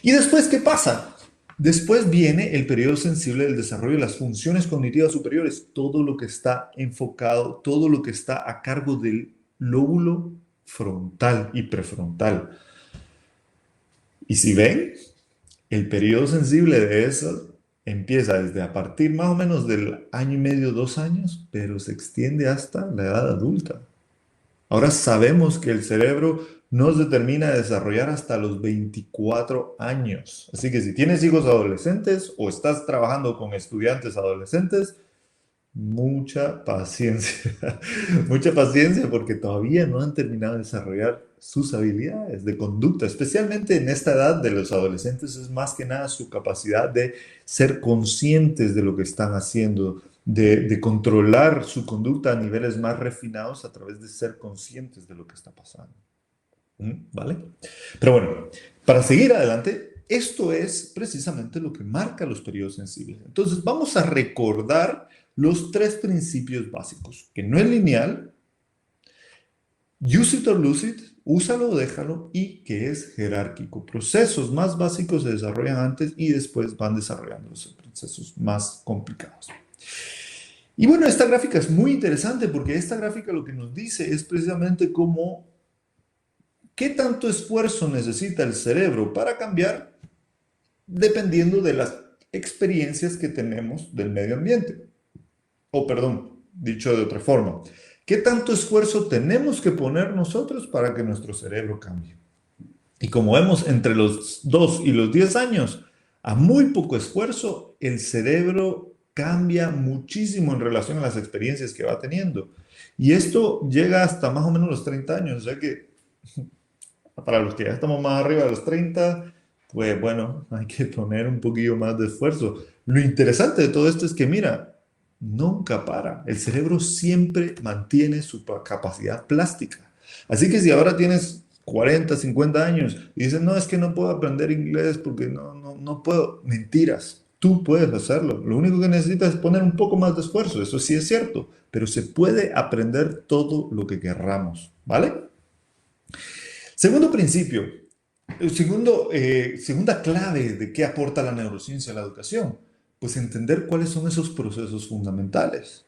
¿Y después qué pasa? Después viene el periodo sensible del desarrollo de las funciones cognitivas superiores, todo lo que está enfocado, todo lo que está a cargo del lóbulo frontal y prefrontal. Y si ven, el periodo sensible de eso empieza desde a partir más o menos del año y medio, 2 años, pero se extiende hasta la edad adulta. Ahora sabemos que el cerebro no se termina de desarrollar hasta los 24 años. Así que si tienes hijos adolescentes o estás trabajando con estudiantes adolescentes, mucha paciencia. Mucha paciencia porque todavía no han terminado de desarrollar sus habilidades de conducta, especialmente en esta edad de los adolescentes. Es más que nada su capacidad de ser conscientes de lo que están haciendo, de controlar su conducta a niveles más refinados a través de ser conscientes de lo que está pasando. ¿Vale? Pero bueno, para seguir adelante, esto es precisamente lo que marca los periodos sensibles. Entonces, vamos a recordar los 3 principios básicos, que no es lineal, use it or lose it, úsalo o déjalo, y que es jerárquico. Procesos más básicos se desarrollan antes y después van desarrollando los procesos más complicados. Y bueno, esta gráfica es muy interesante porque esta gráfica lo que nos dice es precisamente cómo, qué tanto esfuerzo necesita el cerebro para cambiar dependiendo de las experiencias que tenemos del medio ambiente. O perdón, dicho de otra forma, ¿qué tanto esfuerzo tenemos que poner nosotros para que nuestro cerebro cambie? Y como vemos, entre los 2 y los 10 años, a muy poco esfuerzo, el cerebro cambia muchísimo en relación a las experiencias que va teniendo. Y esto llega hasta más o menos los 30 años, o sea que para los que ya estamos más arriba de los 30, pues bueno, hay que poner un poquillo más de esfuerzo. Lo interesante de todo esto es que, mira, nunca para. El cerebro siempre mantiene su capacidad plástica. Así que si ahora tienes 40, 50 años y dices, no, es que no puedo aprender inglés porque no puedo. Mentiras. Tú puedes hacerlo. Lo único que necesitas es poner un poco más de esfuerzo. Eso sí es cierto. Pero se puede aprender todo lo que querramos. ¿Vale? Segundo principio. Segunda clave de qué aporta la neurociencia a la educación. Pues entender cuáles son esos procesos fundamentales.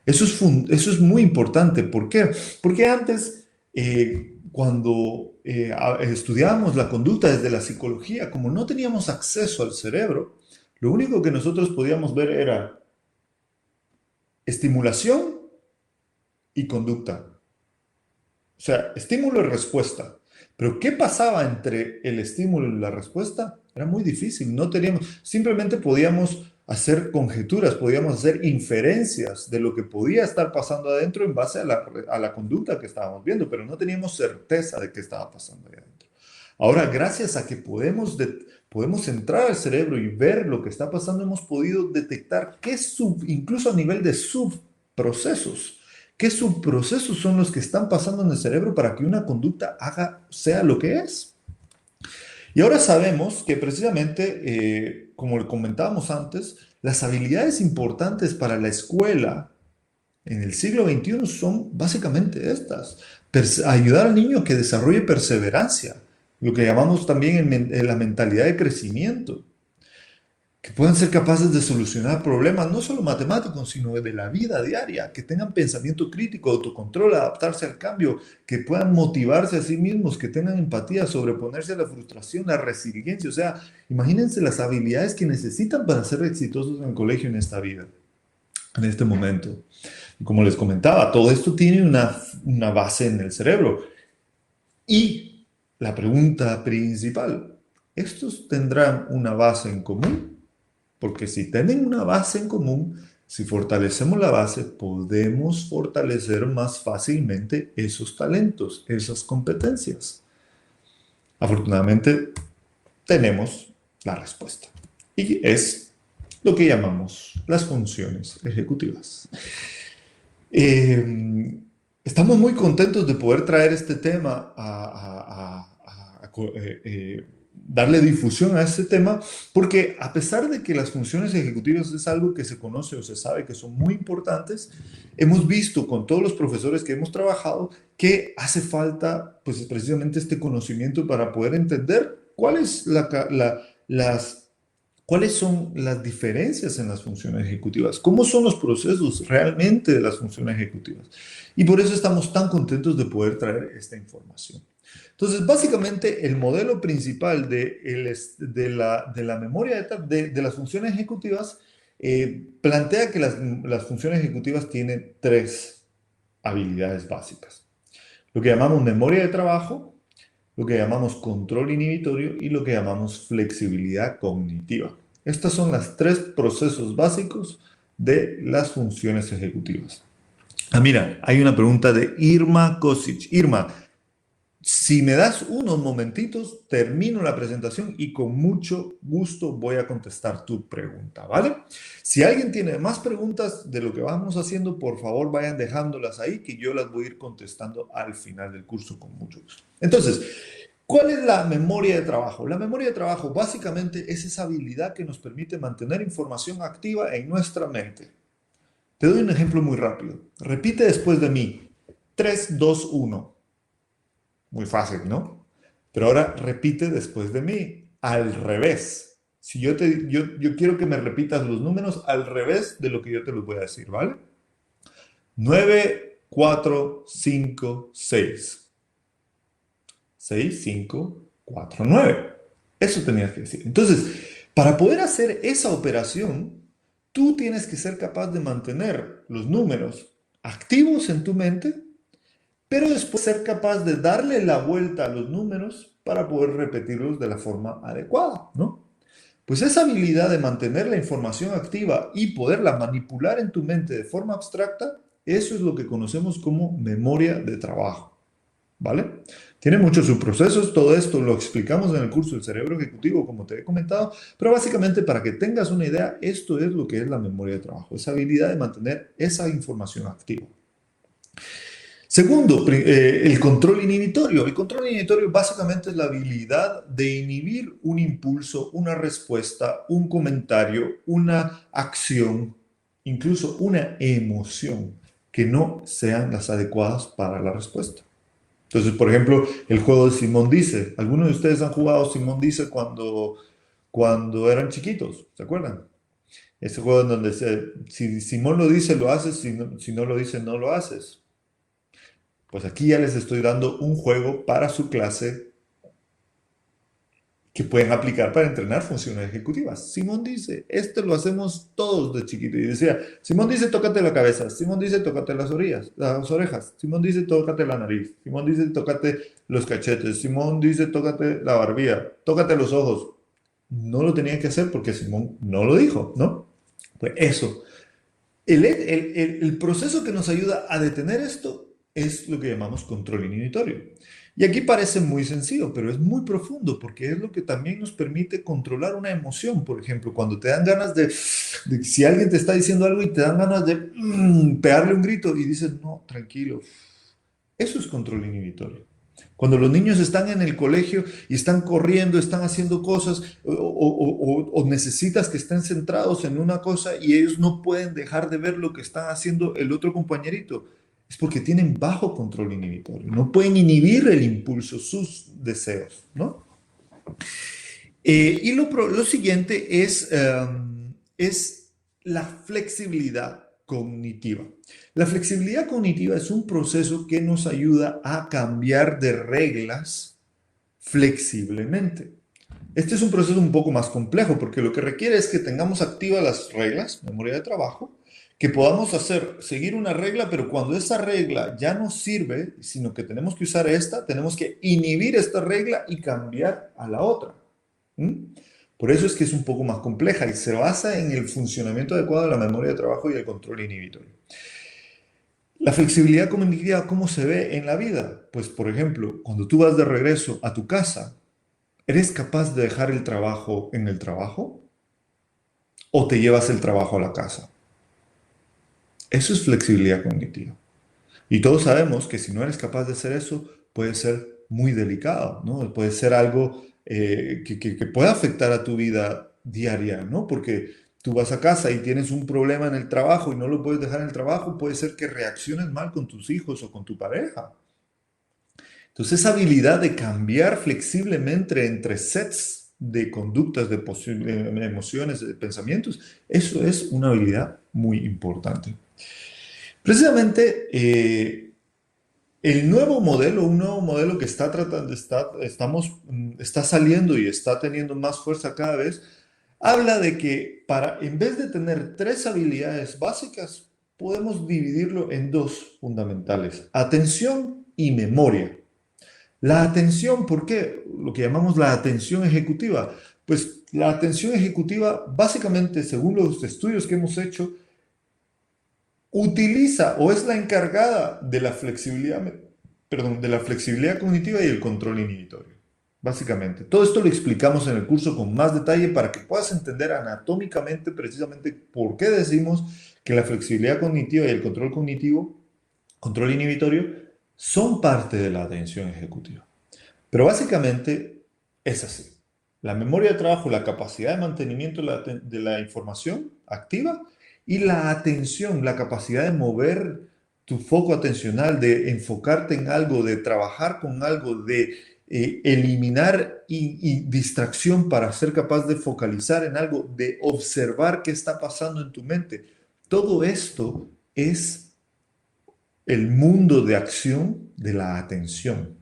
Eso es muy importante. ¿Por qué? Porque antes, cuando estudiábamos la conducta desde la psicología, como no teníamos acceso al cerebro, lo único que nosotros podíamos ver era estimulación y conducta. O sea, estímulo y respuesta. Pero ¿qué pasaba entre el estímulo y la respuesta? Era muy difícil. No teníamos, simplemente podíamos hacer conjeturas, podíamos hacer inferencias de lo que podía estar pasando adentro en base a la conducta que estábamos viendo, pero no teníamos certeza de qué estaba pasando ahí adentro. Ahora, gracias a que podemos entrar al cerebro y ver lo que está pasando, hemos podido detectar incluso a nivel de subprocesos, qué subprocesos son los que están pasando en el cerebro para que una conducta sea lo que es. Y ahora sabemos que precisamente, como le comentábamos antes, las habilidades importantes para la escuela en el siglo XXI son básicamente estas. Ayudar al niño a que desarrolle perseverancia, lo que llamamos también en la mentalidad de crecimiento, que puedan ser capaces de solucionar problemas, no solo matemáticos, sino de la vida diaria, que tengan pensamiento crítico, autocontrol, adaptarse al cambio, que puedan motivarse a sí mismos, que tengan empatía, sobreponerse a la frustración, la resiliencia. O sea, imagínense las habilidades que necesitan para ser exitosos en el colegio en esta vida, en este momento. Y como les comentaba, todo esto tiene una base en el cerebro. Y la pregunta principal, ¿estos tendrán una base en común? Porque si tienen una base en común, si fortalecemos la base, podemos fortalecer más fácilmente esos talentos, esas competencias. Afortunadamente, tenemos la respuesta. Y es lo que llamamos las funciones ejecutivas. Estamos muy contentos de poder traer este tema darle difusión a este tema, porque a pesar de que las funciones ejecutivas es algo que se conoce o se sabe que son muy importantes, hemos visto con todos los profesores que hemos trabajado que hace falta pues precisamente este conocimiento para poder entender cuáles son las diferencias en las funciones ejecutivas, cómo son los procesos realmente de las funciones ejecutivas. Y por eso estamos tan contentos de poder traer esta información. Entonces, básicamente, el modelo principal de la memoria de las funciones ejecutivas plantea que las funciones ejecutivas tienen tres habilidades básicas. Lo que llamamos memoria de trabajo, lo que llamamos control inhibitorio y lo que llamamos flexibilidad cognitiva. Estos son los tres procesos básicos de las funciones ejecutivas. Mira, hay una pregunta de Irma Kosic. Irma, si me das unos momentitos, termino la presentación y con mucho gusto voy a contestar tu pregunta, ¿vale? Si alguien tiene más preguntas de lo que vamos haciendo, por favor vayan dejándolas ahí, que yo las voy a ir contestando al final del curso con mucho gusto. Entonces, ¿cuál es la memoria de trabajo? La memoria de trabajo básicamente es esa habilidad que nos permite mantener información activa en nuestra mente. Te doy un ejemplo muy rápido. Repite después de mí. 3, 2, 1. Muy fácil, ¿no? Pero ahora repite después de mí, al revés. Si yo quiero que me repitas los números al revés de lo que yo te los voy a decir, ¿vale? 9, 4, 5, 6. 6, 5, 4, 9. Eso tenías que decir. Entonces, para poder hacer esa operación, tú tienes que ser capaz de mantener los números activos en tu mente, pero después ser capaz de darle la vuelta a los números para poder repetirlos de la forma adecuada, ¿no? Pues esa habilidad de mantener la información activa y poderla manipular en tu mente de forma abstracta, eso es lo que conocemos como memoria de trabajo, ¿vale? Tiene muchos subprocesos, todo esto lo explicamos en el curso del cerebro ejecutivo, como te he comentado, pero básicamente para que tengas una idea, esto es lo que es la memoria de trabajo, esa habilidad de mantener esa información activa. Segundo, el control inhibitorio. El control inhibitorio básicamente es la habilidad de inhibir un impulso, una respuesta, un comentario, una acción, incluso una emoción que no sean las adecuadas para la respuesta. Entonces, por ejemplo, el juego de Simón Dice. ¿Algunos de ustedes han jugado Simón Dice cuando eran chiquitos? ¿Se acuerdan? Ese juego en donde si Simón lo dice, lo haces, si no lo dice, no lo haces. Pues aquí ya les estoy dando un juego para su clase que pueden aplicar para entrenar funciones ejecutivas. Simón dice, esto lo hacemos todos de chiquito. Y decía, Simón dice, tócate la cabeza. Simón dice, tócate las orejas. Simón dice, tócate la nariz. Simón dice, tócate los cachetes. Simón dice, tócate la barbilla. Tócate los ojos. No lo tenía que hacer porque Simón no lo dijo, ¿no? Pues eso. El proceso que nos ayuda a detener esto es lo que llamamos control inhibitorio. Y aquí parece muy sencillo, pero es muy profundo porque es lo que también nos permite controlar una emoción. Por ejemplo, cuando te dan ganas si alguien te está diciendo algo y te dan ganas de pegarle un grito y dices, no, tranquilo. Eso es control inhibitorio. Cuando los niños están en el colegio y están corriendo, están haciendo cosas o necesitas que estén centrados en una cosa y ellos no pueden dejar de ver lo que está haciendo el otro compañerito, es porque tienen bajo control inhibitorio, no pueden inhibir el impulso, sus deseos, ¿no? Lo siguiente es la flexibilidad cognitiva. La flexibilidad cognitiva es un proceso que nos ayuda a cambiar de reglas flexiblemente. Este es un proceso un poco más complejo porque lo que requiere es que tengamos activas las reglas, memoria de trabajo, que podamos seguir una regla, pero cuando esa regla ya no sirve, sino que tenemos que usar esta, tenemos que inhibir esta regla y cambiar a la otra. Por eso es que es un poco más compleja y se basa en el funcionamiento adecuado de la memoria de trabajo y el control inhibitorio. La flexibilidad cognitiva, ¿cómo se ve en la vida? Pues, por ejemplo, cuando tú vas de regreso a tu casa, ¿eres capaz de dejar el trabajo en el trabajo? ¿O te llevas el trabajo a la casa? Eso es flexibilidad cognitiva. Y todos sabemos que si no eres capaz de hacer eso, puede ser muy delicado, ¿no? Puede ser algo que pueda afectar a tu vida diaria, ¿no? Porque tú vas a casa y tienes un problema en el trabajo y no lo puedes dejar en el trabajo, puede ser que reacciones mal con tus hijos o con tu pareja. Entonces, esa habilidad de cambiar flexiblemente entre sets de conductas, de emociones, de pensamientos, eso es una habilidad muy importante. Precisamente, un nuevo modelo que está saliendo y está teniendo más fuerza cada vez, habla de que en vez de tener tres habilidades básicas, podemos dividirlo en dos fundamentales: atención y memoria. La atención, ¿por qué? Lo que llamamos la atención ejecutiva. Pues la atención ejecutiva, básicamente, según los estudios que hemos hecho, utiliza o es la encargada de la flexibilidad cognitiva y el control inhibitorio. Básicamente. Todo esto lo explicamos en el curso con más detalle para que puedas entender anatómicamente precisamente por qué decimos que la flexibilidad cognitiva y el control inhibitorio, son parte de la atención ejecutiva. Pero básicamente es así. La memoria de trabajo, la capacidad de mantenimiento de la información activa, y la atención, la capacidad de mover tu foco atencional, de enfocarte en algo, de trabajar con algo, de eliminar distracción para ser capaz de focalizar en algo, de observar qué está pasando en tu mente. Todo esto es el mundo de acción de la atención,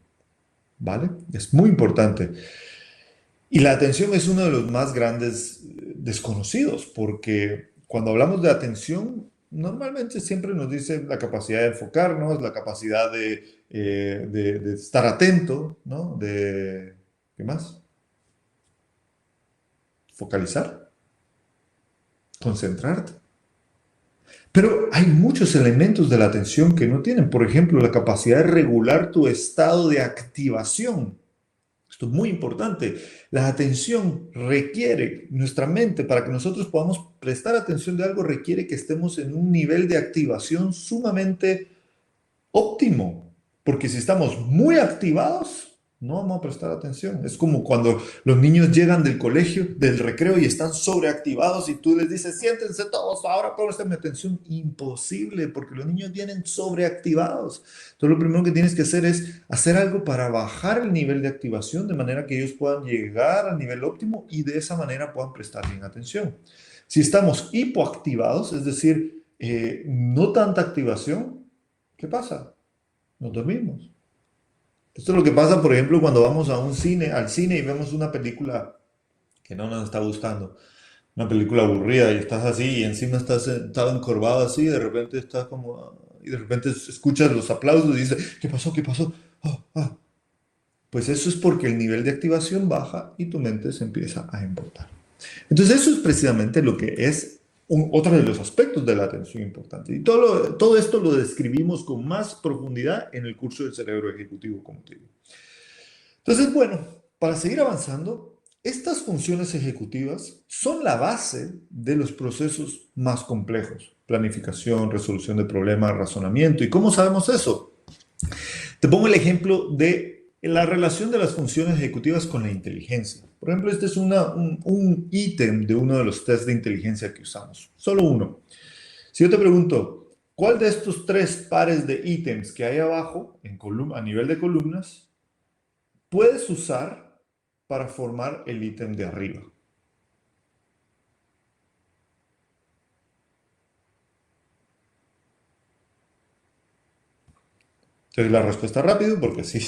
¿vale? Es muy importante. Y la atención es uno de los más grandes desconocidos, porque cuando hablamos de atención, normalmente siempre nos dicen la capacidad de enfocarnos, la capacidad de estar atento, ¿no? ¿Qué más? Focalizar, concentrarte. Pero hay muchos elementos de la atención que no tienen. Por ejemplo, la capacidad de regular tu estado de activación. Esto es muy importante. La atención requiere, nuestra mente, para que nosotros podamos prestar atención de algo, requiere que estemos en un nivel de activación sumamente óptimo. Porque si estamos muy activados, no vamos a prestar atención. Es como cuando los niños llegan del colegio, del recreo, y están sobreactivados y tú les dices, siéntense todos, ahora presten atención. Imposible, porque los niños vienen sobreactivados. Entonces lo primero que tienes que hacer es hacer algo para bajar el nivel de activación de manera que ellos puedan llegar al nivel óptimo y de esa manera puedan prestar bien atención. Si estamos hipoactivados, es decir, no tanta activación, ¿qué pasa? Nos dormimos. Esto es lo que pasa, por ejemplo, cuando vamos al cine y vemos una película que no nos está gustando, una película aburrida y estás así y encima estás sentado encorvado así y de repente estás como, y de repente escuchas los aplausos y dices, ¿qué pasó? ¿Qué pasó? Oh, ah. Pues eso es porque el nivel de activación baja y tu mente se empieza a embotar. Entonces eso es precisamente lo que es otro de los aspectos de la atención importante. Y todo esto lo describimos con más profundidad en el curso del cerebro ejecutivo cognitivo. Entonces, bueno, para seguir avanzando, estas funciones ejecutivas son la base de los procesos más complejos: planificación, resolución de problemas, razonamiento. ¿Y cómo sabemos eso? Te pongo el ejemplo de la relación de las funciones ejecutivas con la inteligencia. Por ejemplo, este es un ítem de uno de los tests de inteligencia que usamos. Solo uno. Si yo te pregunto, ¿cuál de estos tres pares de ítems que hay abajo, a nivel de columnas, puedes usar para formar el ítem de arriba? Entonces la respuesta rápido, porque así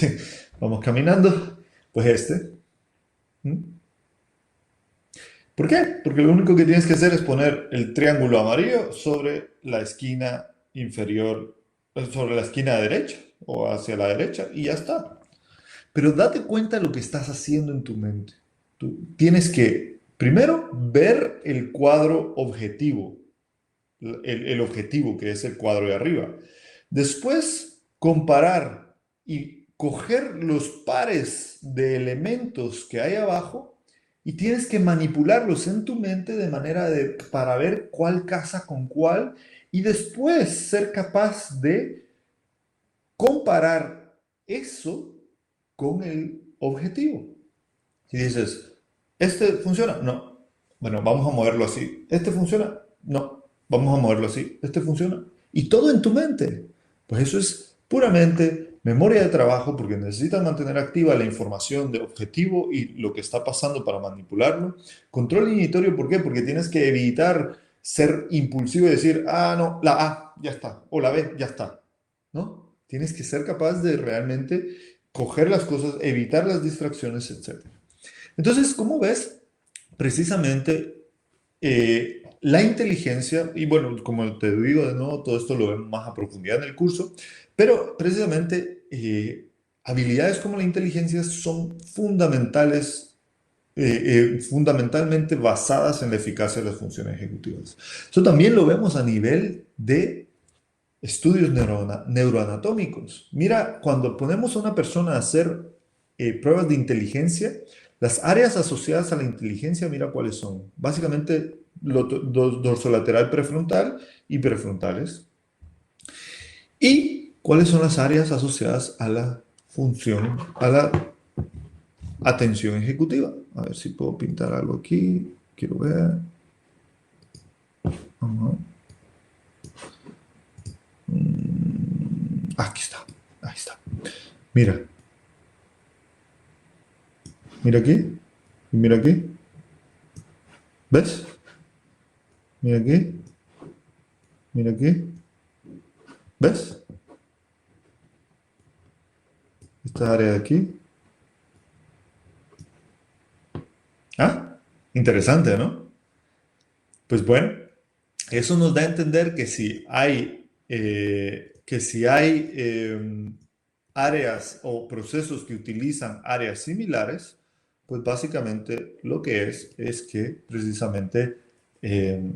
vamos caminando, pues este. ¿Mm? ¿Por qué? Porque lo único que tienes que hacer es poner el triángulo amarillo sobre la esquina inferior, sobre la esquina derecha o hacia la derecha y ya está. Pero date cuenta de lo que estás haciendo en tu mente. Tú tienes que primero ver el cuadro objetivo, el objetivo que es el cuadro de arriba. Después comparar y coger los pares de elementos que hay abajo y tienes que manipularlos en tu mente de manera para ver cuál casa con cuál y después ser capaz de comparar eso con el objetivo. Si dices, ¿este funciona? No. Bueno, vamos a moverlo así. ¿Este funciona? No. Vamos a moverlo así. ¿Este funciona? Y todo en tu mente. Pues eso es puramente memoria de trabajo porque necesitas mantener activa la información de objetivo y lo que está pasando para manipularlo. Control inhibitorio, ¿por qué? Porque tienes que evitar ser impulsivo y decir, ah, no, la A, ya está. O la B, ya está. ¿No? Tienes que ser capaz de realmente coger las cosas, evitar las distracciones, etc. Entonces, ¿cómo ves? Precisamente la inteligencia, y bueno, como te digo de nuevo, todo esto lo vemos más a profundidad en el curso, pero precisamente habilidades como la inteligencia son fundamentales, fundamentalmente basadas en la eficacia de las funciones ejecutivas. Eso también lo vemos a nivel de estudios neuroanatómicos. Mira, cuando ponemos a una persona a hacer pruebas de inteligencia, las áreas asociadas a la inteligencia, mira cuáles son. Básicamente, dorsolateral prefrontal y prefrontales. ¿Y cuáles son las áreas asociadas a la función, a la atención ejecutiva? A ver si puedo pintar algo aquí. Quiero ver. Ajá. Aquí está. Ahí está. Mira. Mira aquí. Y mira aquí. ¿Ves? Mira aquí. Mira aquí. ¿Ves? Esta área de aquí. Ah, interesante, ¿no? Pues bueno, eso nos da a entender que si hay áreas o procesos que utilizan áreas similares, pues básicamente lo que es que precisamente eh,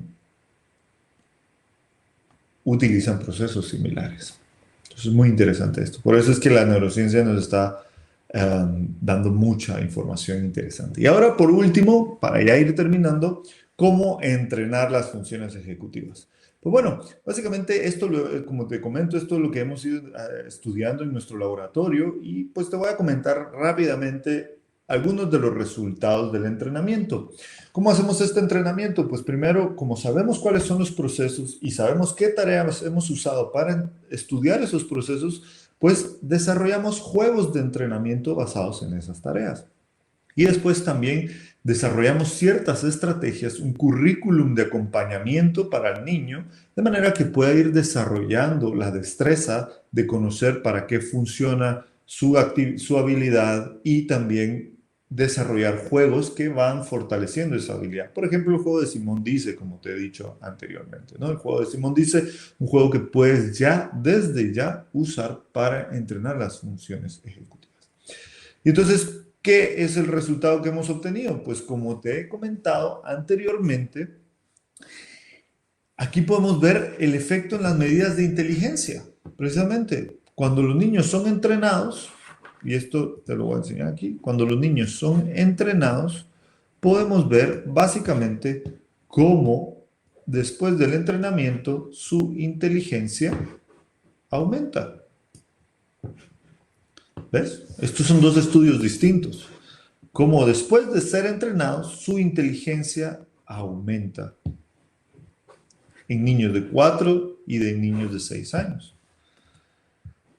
utilizan procesos similares. Entonces es muy interesante esto. Por eso es que la neurociencia nos está dando mucha información interesante. Y ahora, por último, para ya ir terminando, ¿cómo entrenar las funciones ejecutivas? Pues bueno, básicamente esto, como te comento, esto es lo que hemos ido estudiando en nuestro laboratorio y pues te voy a comentar rápidamente algunos de los resultados del entrenamiento. ¿Cómo hacemos este entrenamiento? Pues primero, como sabemos cuáles son los procesos y sabemos qué tareas hemos usado para estudiar esos procesos, pues desarrollamos juegos de entrenamiento basados en esas tareas. Y después también desarrollamos ciertas estrategias, un currículum de acompañamiento para el niño, de manera que pueda ir desarrollando la destreza de conocer para qué funciona su habilidad y también desarrollar juegos que van fortaleciendo esa habilidad. Por ejemplo, el juego de Simón Dice, como te he dicho anteriormente, ¿no? El juego de Simón Dice, un juego que puedes ya, desde ya, usar para entrenar las funciones ejecutivas. Y entonces, ¿qué es el resultado que hemos obtenido? Pues como te he comentado anteriormente, aquí podemos ver el efecto en las medidas de inteligencia. Precisamente, cuando los niños son entrenados, y esto te lo voy a enseñar aquí, cuando los niños son entrenados, podemos ver básicamente cómo después del entrenamiento su inteligencia aumenta. ¿Ves? Estos son dos estudios distintos. Como después de ser entrenados, su inteligencia aumenta en niños de 4 y de niños de 6 años.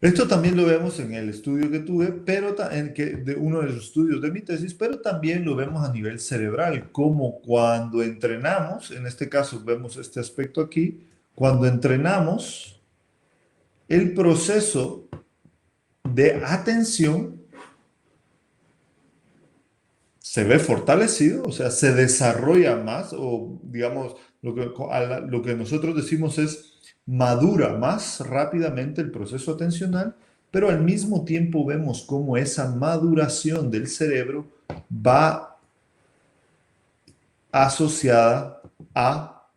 Esto también lo vemos en el estudio que tuve, pero de uno de los estudios de mi tesis, pero también lo vemos a nivel cerebral, como cuando entrenamos, en este caso vemos este aspecto aquí, cuando entrenamos, el proceso de atención se ve fortalecido, o sea, se desarrolla más, o digamos, lo que nosotros decimos es madura más rápidamente el proceso atencional, pero al mismo tiempo vemos cómo esa maduración del cerebro va asociada a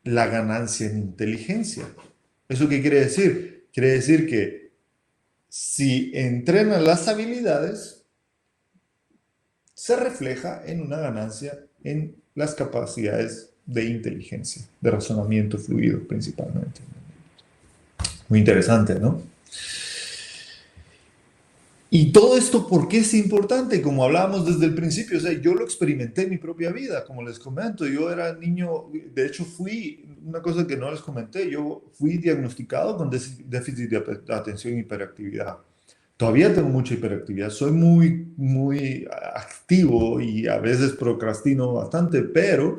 la ganancia en inteligencia. ¿Eso qué quiere decir? Quiere decir que si entrenan las habilidades, se refleja en una ganancia en las capacidades de inteligencia, de razonamiento fluido principalmente. Muy interesante, ¿no? Y todo esto, ¿por qué es importante? Como hablábamos desde el principio, o sea, yo lo experimenté en mi propia vida, como les comento, yo era niño, de hecho una cosa que no les comenté, yo fui diagnosticado con déficit de atención y hiperactividad. Todavía tengo mucha hiperactividad, soy muy activo y a veces procrastino bastante, pero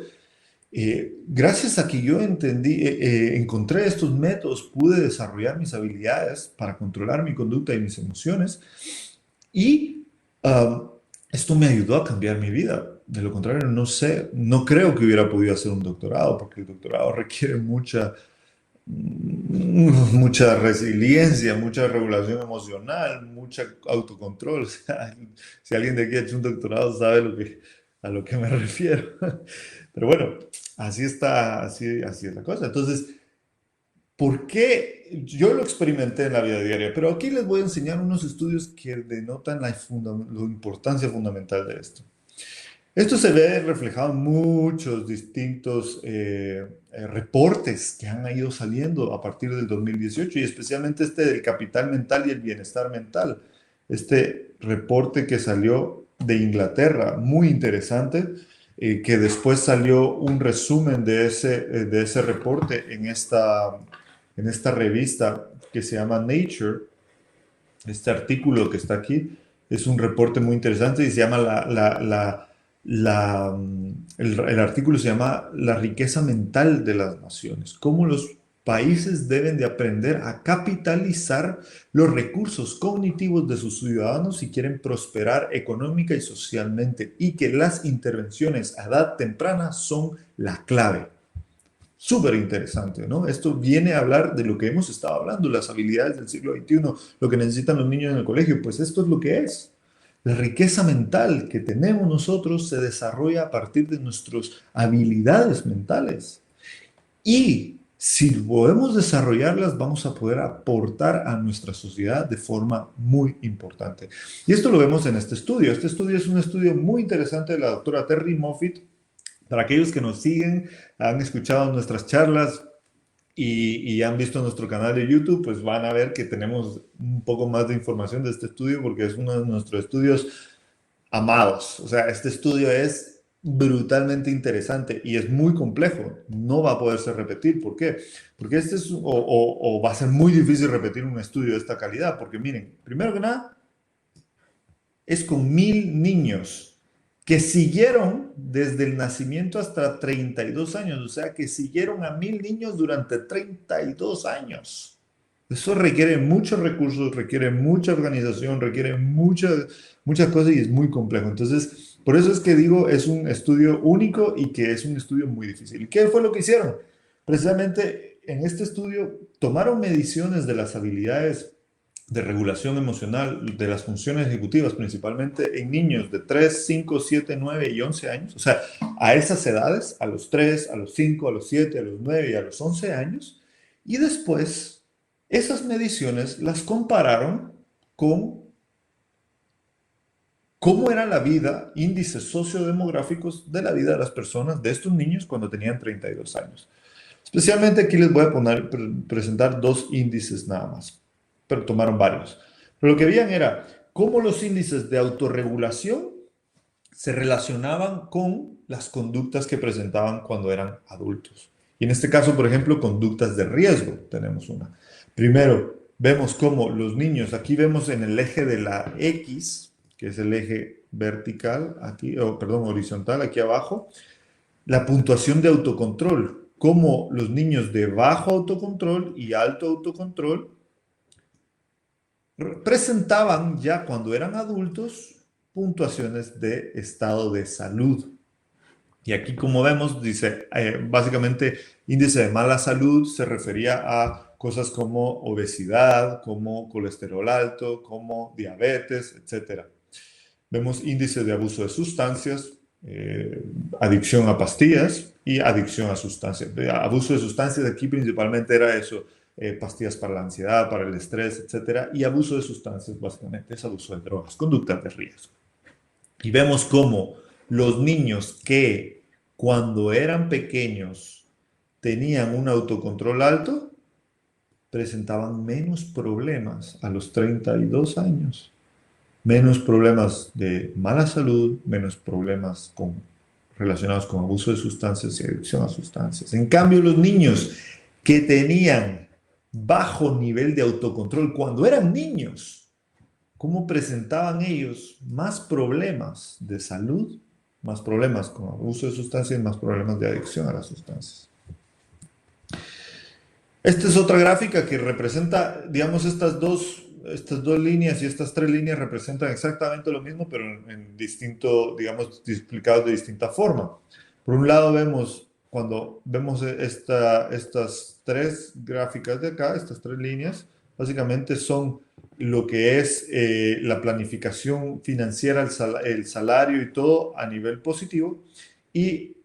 gracias a que yo encontré estos métodos, pude desarrollar mis habilidades para controlar mi conducta y mis emociones y esto me ayudó a cambiar mi vida. De lo contrario, no sé, no creo que hubiera podido hacer un doctorado porque el doctorado requiere mucha resiliencia, mucha regulación emocional, mucha autocontrol. O sea, si alguien de aquí ha hecho un doctorado sabe a lo que me refiero. Pero bueno, así está, así es la cosa. Entonces, ¿por qué? Yo lo experimenté en la vida diaria, pero aquí les voy a enseñar unos estudios que denotan la importancia fundamental de esto. Esto se ve reflejado en muchos distintos reportes que han ido saliendo a partir del 2018 y especialmente este del capital mental y el bienestar mental. Este reporte que salió de Inglaterra, muy interesante, que después salió un resumen de ese reporte en esta revista que se llama Nature. Este artículo que está aquí es un reporte muy interesante y se llama el artículo se llama La riqueza mental de las naciones, cómo los países deben de aprender a capitalizar los recursos cognitivos de sus ciudadanos si quieren prosperar económica y socialmente y que las intervenciones a edad temprana son la clave. Súper interesante, ¿no? Esto viene a hablar de lo que hemos estado hablando, las habilidades del siglo XXI, lo que necesitan los niños en el colegio, pues esto es lo que es. La riqueza mental que tenemos nosotros se desarrolla a partir de nuestras habilidades mentales. Y si podemos desarrollarlas, vamos a poder aportar a nuestra sociedad de forma muy importante. Y esto lo vemos en este estudio. Este estudio es un estudio muy interesante de la doctora Terry Moffitt. Para aquellos que nos siguen, han escuchado nuestras charlas y han visto nuestro canal de YouTube, pues van a ver que tenemos un poco más de información de este estudio porque es uno de nuestros estudios amados. O sea, este estudio es brutalmente interesante y es muy complejo. No va a poderse repetir. ¿Por qué? Porque este es, o va a ser muy difícil repetir un estudio de esta calidad. Porque miren, primero que nada, es con 1000 niños que siguieron desde el nacimiento hasta 32 años, o sea, que siguieron a 1000 niños durante 32 años. Eso requiere muchos recursos, requiere mucha organización, requiere muchas cosas y es muy complejo. Entonces, por eso es que digo, es un estudio único y que es un estudio muy difícil. ¿Qué fue lo que hicieron? Precisamente en este estudio tomaron mediciones de las habilidades de regulación emocional de las funciones ejecutivas, principalmente en niños de 3, 5, 7, 9 y 11 años. O sea, a esas edades, a los 3, a los 5, a los 7, a los 9 y a los 11 años. Y después, esas mediciones las compararon con cómo era la vida, índices sociodemográficos de la vida de las personas, de estos niños, cuando tenían 32 años. Especialmente aquí les voy a presentar dos índices nada más, pero tomaron varios. Pero lo que veían era cómo los índices de autorregulación se relacionaban con las conductas que presentaban cuando eran adultos. Y en este caso, por ejemplo, conductas de riesgo, tenemos una. Primero, vemos cómo los niños, aquí vemos en el eje de la X, que es el eje vertical, aquí, perdón, horizontal, aquí abajo, la puntuación de autocontrol, cómo los niños de bajo autocontrol y alto autocontrol presentaban ya cuando eran adultos puntuaciones de estado de salud. Y aquí, como vemos, dice, básicamente, índice de mala salud se refería a cosas como obesidad, como colesterol alto, como diabetes, etc. Vemos índice de abuso de sustancias, adicción a pastillas y adicción a sustancias. Abuso de sustancias aquí principalmente era eso, pastillas para la ansiedad, para el estrés, etc. Y abuso de sustancias básicamente es abuso de drogas, conductas de riesgo. Y vemos cómo los niños que cuando eran pequeños tenían un autocontrol alto, presentaban menos problemas a los 32 años. Menos problemas de mala salud, menos problemas relacionados con abuso de sustancias y adicción a sustancias. En cambio, los niños que tenían bajo nivel de autocontrol cuando eran niños, ¿cómo presentaban ellos más problemas de salud, más problemas con abuso de sustancias y más problemas de adicción a las sustancias? Esta es otra gráfica que representa, digamos, estas dos líneas y estas tres líneas representan exactamente lo mismo, pero en distinto, digamos, explicados de distinta forma. Por un lado vemos, cuando vemos estas tres gráficas de acá, estas tres líneas, básicamente son lo que es la planificación financiera, el salario y todo a nivel positivo, y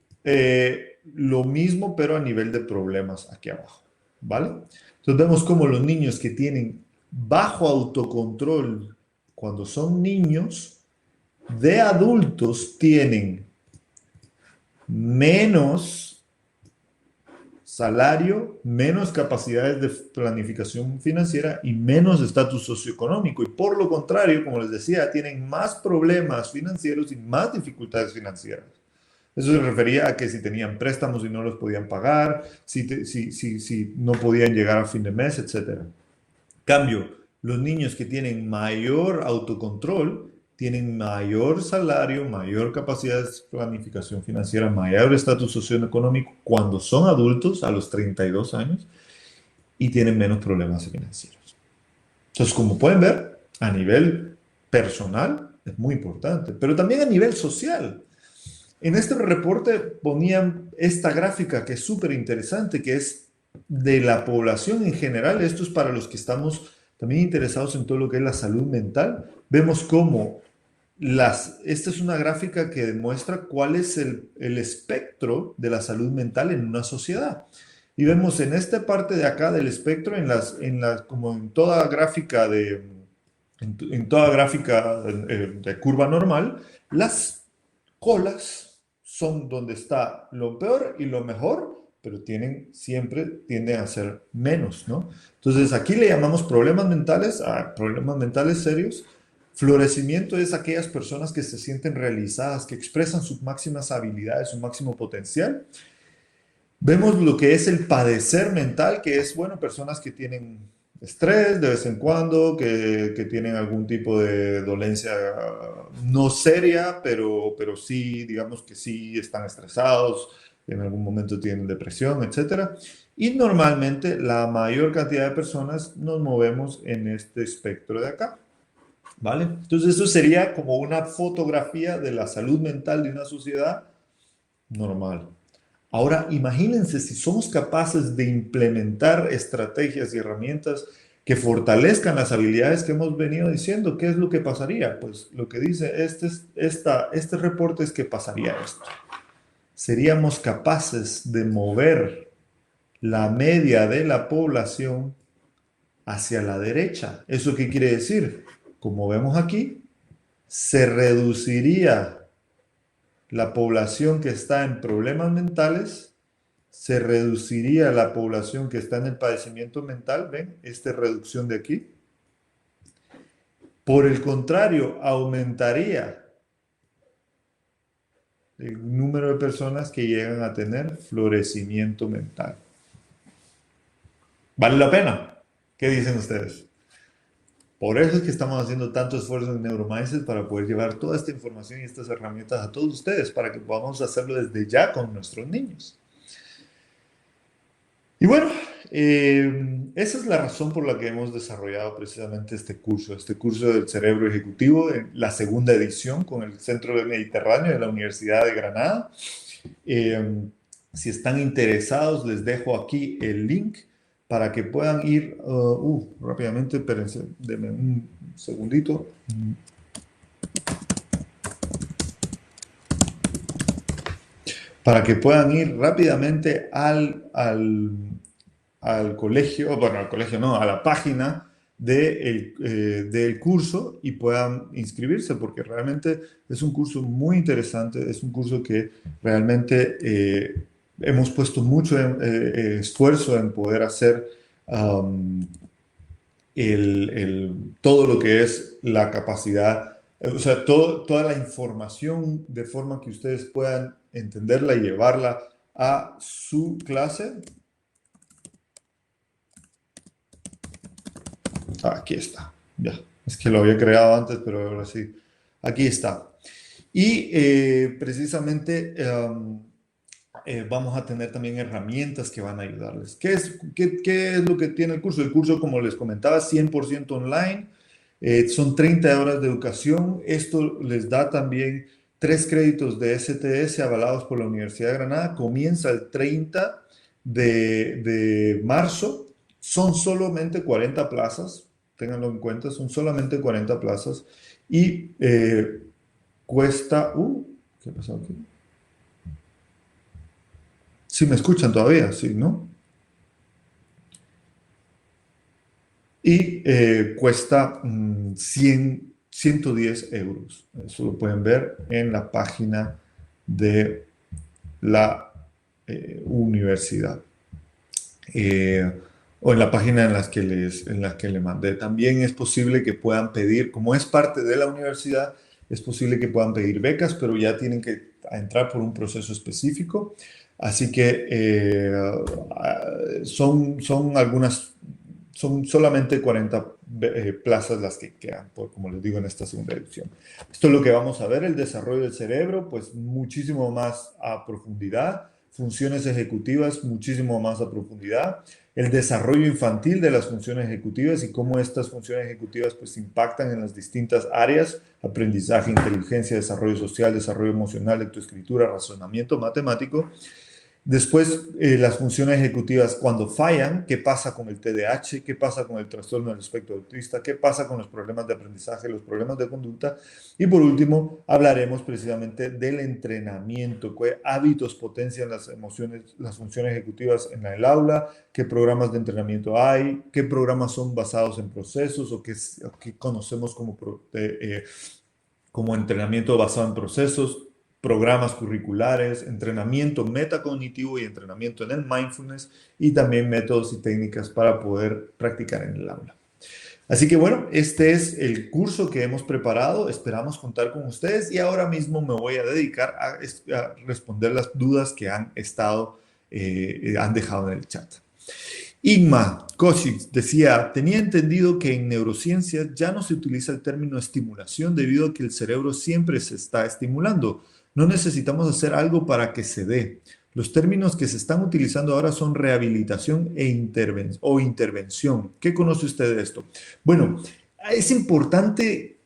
lo mismo, pero a nivel de problemas aquí abajo. ¿Vale? Entonces vemos como los niños que tienen bajo autocontrol cuando son niños, de adultos tienen menos salario, menos capacidades de planificación financiera y menos estatus socioeconómico. Y por lo contrario, como les decía, tienen más problemas financieros y más dificultades financieras. Eso se refería a que si tenían préstamos y no los podían pagar, si no podían llegar a fin de mes, etc. Cambio, los niños que tienen mayor autocontrol tienen mayor salario, mayor capacidad de planificación financiera, mayor estatus socioeconómico cuando son adultos a los 32 años y tienen menos problemas financieros. Entonces, como pueden ver, a nivel personal es muy importante, pero también a nivel social. En este reporte ponían esta gráfica que es súper interesante, que es de la población en general. Esto es para los que estamos también interesados en todo lo que es la salud mental. Vemos cómo esta es una gráfica que demuestra cuál es el espectro de la salud mental en una sociedad. Y vemos en esta parte de acá del espectro, como en toda gráfica de curva normal, las colas son donde está lo peor y lo mejor, pero tienden a ser menos, ¿no? Entonces aquí le llamamos problemas mentales a problemas mentales serios. Florecimiento es aquellas personas que se sienten realizadas, que expresan sus máximas habilidades, su máximo potencial. Vemos lo que es el padecer mental, que es, bueno, personas que tienen estrés de vez en cuando, que tienen algún tipo de dolencia no seria, pero sí, digamos que sí están estresados, en algún momento tienen depresión, etc. Y normalmente la mayor cantidad de personas nos movemos en este espectro de acá. ¿Vale? Entonces eso sería como una fotografía de la salud mental de una sociedad normal. Ahora, imagínense si somos capaces de implementar estrategias y herramientas que fortalezcan las habilidades que hemos venido diciendo. ¿Qué es lo que pasaría? Pues lo que dice este reporte es que pasaría esto. Seríamos capaces de mover la media de la población hacia la derecha. ¿Eso qué quiere decir? Como vemos aquí, se reduciría la población que está en problemas mentales, se reduciría la población que está en el padecimiento mental, ¿ven? Esta reducción de aquí. Por el contrario, aumentaría el número de personas que llegan a tener florecimiento mental. ¿Vale la pena? ¿Qué dicen ustedes? Por eso es que estamos haciendo tanto esfuerzo en Neuromindset para poder llevar toda esta información y estas herramientas a todos ustedes para que podamos hacerlo desde ya con nuestros niños. Y bueno, esa es la razón por la que hemos desarrollado precisamente este curso del cerebro ejecutivo, en la segunda edición con el Centro del Mediterráneo de la Universidad de Granada. Si están interesados, les dejo aquí el link para que puedan ir rápidamente, espérense, denme un segundito. Para que puedan ir rápidamente al colegio, bueno, al colegio no, a la página del curso y puedan inscribirse, porque realmente es un curso muy interesante, es un curso que realmente hemos puesto mucho esfuerzo en poder hacer todo lo que es la capacidad, o sea, toda la información de forma que ustedes puedan entenderla y llevarla a su clase. Aquí está, ya. Es que lo había creado antes, pero ahora sí. Aquí está. Y precisamente vamos a tener también herramientas que van a ayudarles. ¿Qué es lo que tiene el curso? El curso, como les comentaba, 100% online. Son 30 horas de educación. Esto les da también 3 créditos de STS avalados por la Universidad de Granada. Comienza el 30 de marzo. Son solamente 40 plazas. Ténganlo en cuenta, son solamente 40 plazas. Y cuesta... ¿qué pasó aquí? Sí, me escuchan todavía, sí, ¿no? Y cuesta 110 euros. Eso lo pueden ver en la página de la universidad. O en la página en la que le mandé. También es posible que puedan pedir, como es parte de la universidad, es posible que puedan pedir becas, pero ya tienen que entrar por un proceso específico. Así que son solamente 40 plazas las que quedan, como les digo, en esta segunda edición. Esto es lo que vamos a ver, el desarrollo del cerebro, pues muchísimo más a profundidad, funciones ejecutivas muchísimo más a profundidad, el desarrollo infantil de las funciones ejecutivas y cómo estas funciones ejecutivas pues impactan en las distintas áreas, aprendizaje, inteligencia, desarrollo social, desarrollo emocional, lectoescritura, razonamiento matemático. Después, las funciones ejecutivas cuando fallan, qué pasa con el TDAH, qué pasa con el trastorno del espectro autista, qué pasa con los problemas de aprendizaje, los problemas de conducta. Y por último, hablaremos precisamente del entrenamiento, qué hábitos potencian las emociones, las funciones ejecutivas en el aula, qué programas de entrenamiento hay, qué programas son basados en procesos o qué conocemos como entrenamiento basado en procesos, programas curriculares, entrenamiento metacognitivo y entrenamiento en el mindfulness y también métodos y técnicas para poder practicar en el aula. Así que bueno, este es el curso que hemos preparado, esperamos contar con ustedes y ahora mismo me voy a dedicar a responder las dudas que han dejado en el chat. Igma Kosic decía, tenía entendido que en neurociencias ya no se utiliza el término estimulación debido a que el cerebro siempre se está estimulando. No necesitamos hacer algo para que se dé. Los términos que se están utilizando ahora son rehabilitación o intervención. ¿Qué conoce usted de esto? Bueno, es importante,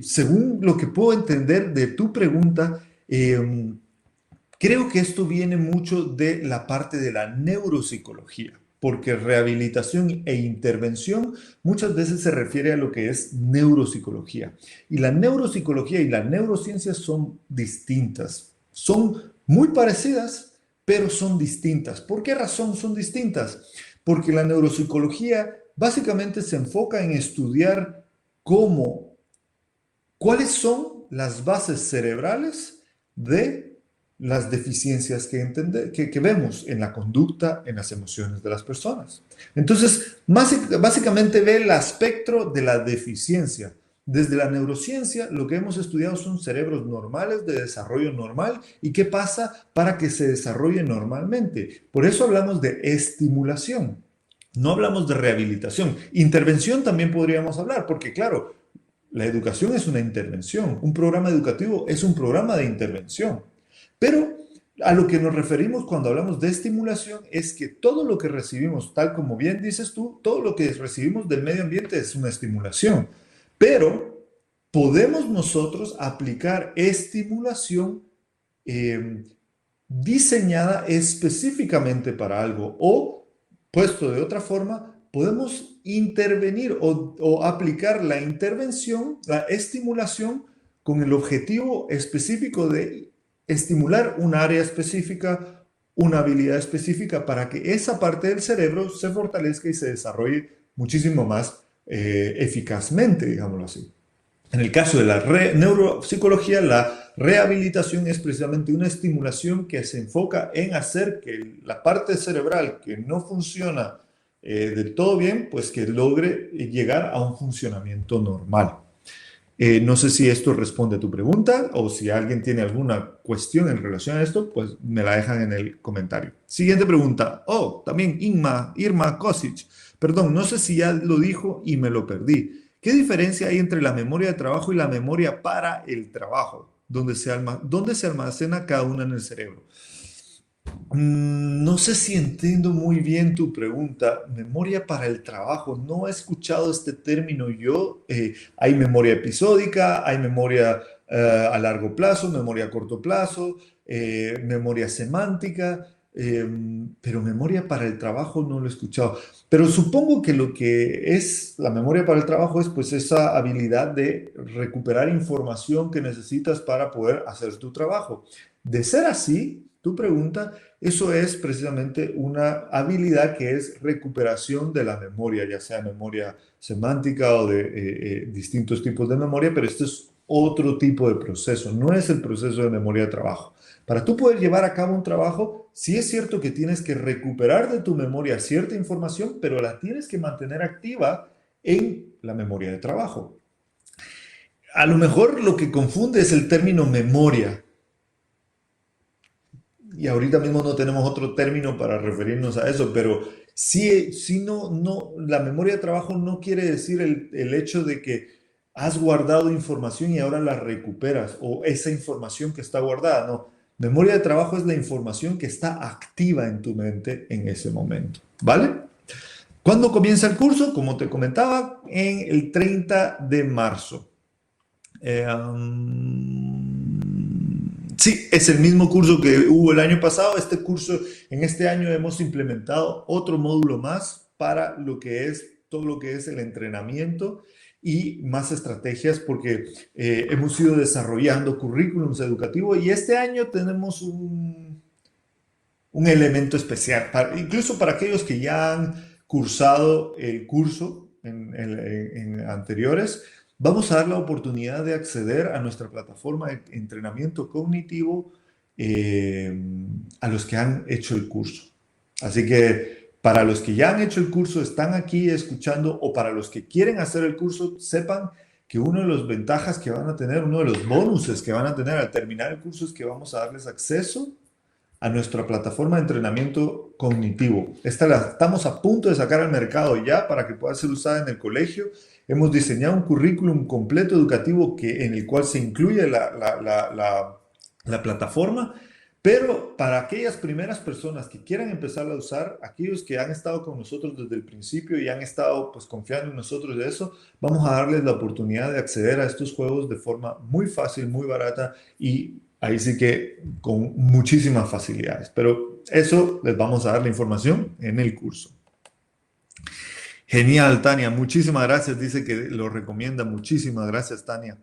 según lo que puedo entender de tu pregunta, creo que esto viene mucho de la parte de la neuropsicología, porque rehabilitación e intervención muchas veces se refiere a lo que es neuropsicología. Y la neuropsicología y la neurociencia son distintas. Son muy parecidas, pero son distintas. ¿Por qué razón son distintas? Porque la neuropsicología básicamente se enfoca en estudiar cuáles son las bases cerebrales de las deficiencias que vemos en la conducta, en las emociones de las personas. Entonces, básicamente ve el espectro de la deficiencia, desde la neurociencia lo que hemos estudiado son cerebros normales de desarrollo normal y qué pasa para que se desarrolle normalmente. Por eso hablamos de estimulación, no hablamos de rehabilitación. Intervención también podríamos hablar, porque claro, la educación es una intervención, un programa educativo es un programa de intervención. Pero a lo que nos referimos cuando hablamos de estimulación es que todo lo que recibimos, tal como bien dices tú, todo lo que recibimos del medio ambiente es una estimulación. Pero podemos nosotros aplicar estimulación eh, diseñada específicamente para algo o, puesto de otra forma, podemos intervenir o aplicar la intervención, la estimulación, con el objetivo específico de estimular un área específica, una habilidad específica para que esa parte del cerebro se fortalezca y se desarrolle muchísimo más eficazmente, digámoslo así. En el caso de la neuropsicología, la rehabilitación es precisamente una estimulación que se enfoca en hacer que la parte cerebral que no funciona del todo bien, pues que logre llegar a un funcionamiento normal. No sé si esto responde a tu pregunta o si alguien tiene alguna cuestión en relación a esto, pues me la dejan en el comentario. Siguiente pregunta. Oh, también Irma Kosic. Perdón, no sé si ya lo dijo y me lo perdí. ¿Qué diferencia hay entre la memoria de trabajo y la memoria para el trabajo? ¿Dónde se almacena cada una en el cerebro? No sé si entiendo muy bien tu pregunta. Memoria para el trabajo. No he escuchado este término yo. Hay memoria episódica, hay memoria a largo plazo, memoria a corto plazo, memoria semántica, pero memoria para el trabajo no lo he escuchado. Pero supongo que lo que es la memoria para el trabajo es pues esa habilidad de recuperar información que necesitas para poder hacer tu trabajo. De ser así, tu pregunta, eso es precisamente una habilidad que es recuperación de la memoria, ya sea memoria semántica o de distintos tipos de memoria, pero este es otro tipo de proceso, no es el proceso de memoria de trabajo. Para tú poder llevar a cabo un trabajo, sí es cierto que tienes que recuperar de tu memoria cierta información, pero la tienes que mantener activa en la memoria de trabajo. A lo mejor lo que confunde es el término memoria, y ahorita mismo no tenemos otro término para referirnos a eso, pero sí no, la memoria de trabajo no quiere decir el hecho de que has guardado información y ahora la recuperas, o esa información que está guardada, no. Memoria de trabajo es la información que está activa en tu mente en ese momento, ¿vale? ¿Cuándo comienza el curso? Como te comentaba, en el 30 de marzo. Sí, es el mismo curso que hubo el año pasado. Este curso, en este año hemos implementado otro módulo más para lo que es todo lo que es el entrenamiento y más estrategias porque hemos ido desarrollando currículums educativos y este año tenemos un elemento especial, incluso para aquellos que ya han cursado el curso en anteriores. Vamos a dar la oportunidad de acceder a nuestra plataforma de entrenamiento cognitivo eh, a los que han hecho el curso. Así que para los que ya han hecho el curso, están aquí escuchando, o para los que quieren hacer el curso, sepan que una de las ventajas que van a tener, uno de los bonuses que van a tener al terminar el curso es que vamos a darles acceso a nuestra plataforma de entrenamiento cognitivo. Esta la estamos a punto de sacar al mercado ya para que pueda ser usada en el colegio. Hemos diseñado un currículum completo educativo en el cual se incluye la plataforma, pero para aquellas primeras personas que quieran empezar a usar, aquellos que han estado con nosotros desde el principio y han estado pues confiando en nosotros de eso, vamos a darles la oportunidad de acceder a estos juegos de forma muy fácil, muy barata y ahí sí que con muchísimas facilidades. Pero eso les vamos a dar la información en el curso. Genial, Tania. Muchísimas gracias. Dice que lo recomienda. Muchísimas gracias, Tania.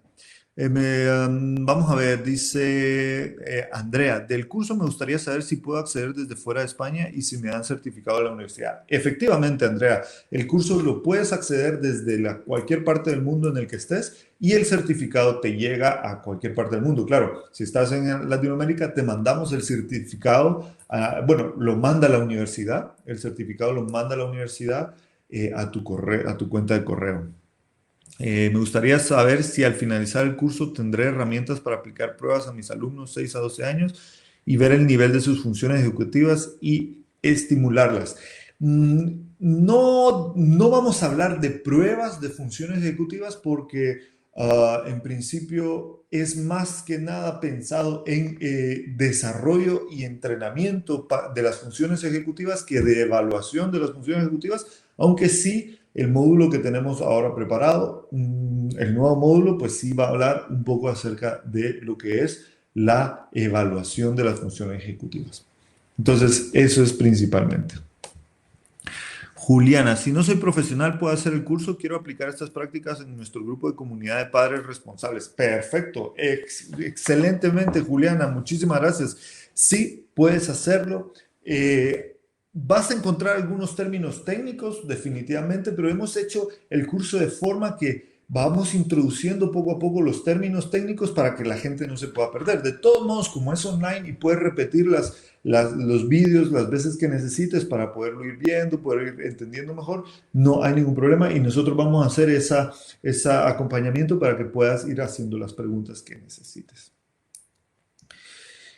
Vamos a ver, dice Andrea, del curso me gustaría saber si puedo acceder desde fuera de España y si me dan certificado de la universidad. Efectivamente, Andrea, el curso lo puedes acceder desde cualquier parte del mundo en el que estés y el certificado te llega a cualquier parte del mundo. Claro, si estás en Latinoamérica, te mandamos el certificado, bueno, lo manda la universidad, el certificado lo manda la universidad a tu correo, a tu cuenta de correo. Me gustaría saber si al finalizar el curso tendré herramientas para aplicar pruebas a mis alumnos 6 a 12 años y ver el nivel de sus funciones ejecutivas y estimularlas. No vamos a hablar de pruebas de funciones ejecutivas porque en principio es más que nada pensado en desarrollo y entrenamiento de las funciones ejecutivas que de evaluación de las funciones ejecutivas, aunque sí el módulo que tenemos ahora preparado, el nuevo módulo, pues sí va a hablar un poco acerca de lo que es la evaluación de las funciones ejecutivas. Entonces, eso es principalmente. Juliana, si no soy profesional, puedo hacer el curso. Quiero aplicar estas prácticas en nuestro grupo de comunidad de padres responsables. Perfecto, excelentemente, Juliana. Muchísimas gracias. Sí, puedes hacerlo. Vas a encontrar algunos términos técnicos, definitivamente, pero hemos hecho el curso de forma que vamos introduciendo poco a poco los términos técnicos para que la gente no se pueda perder. De todos modos, como es online y puedes repetir los vídeos las veces que necesites para poderlo ir viendo, poder ir entendiendo mejor, no hay ningún problema y nosotros vamos a hacer ese acompañamiento para que puedas ir haciendo las preguntas que necesites.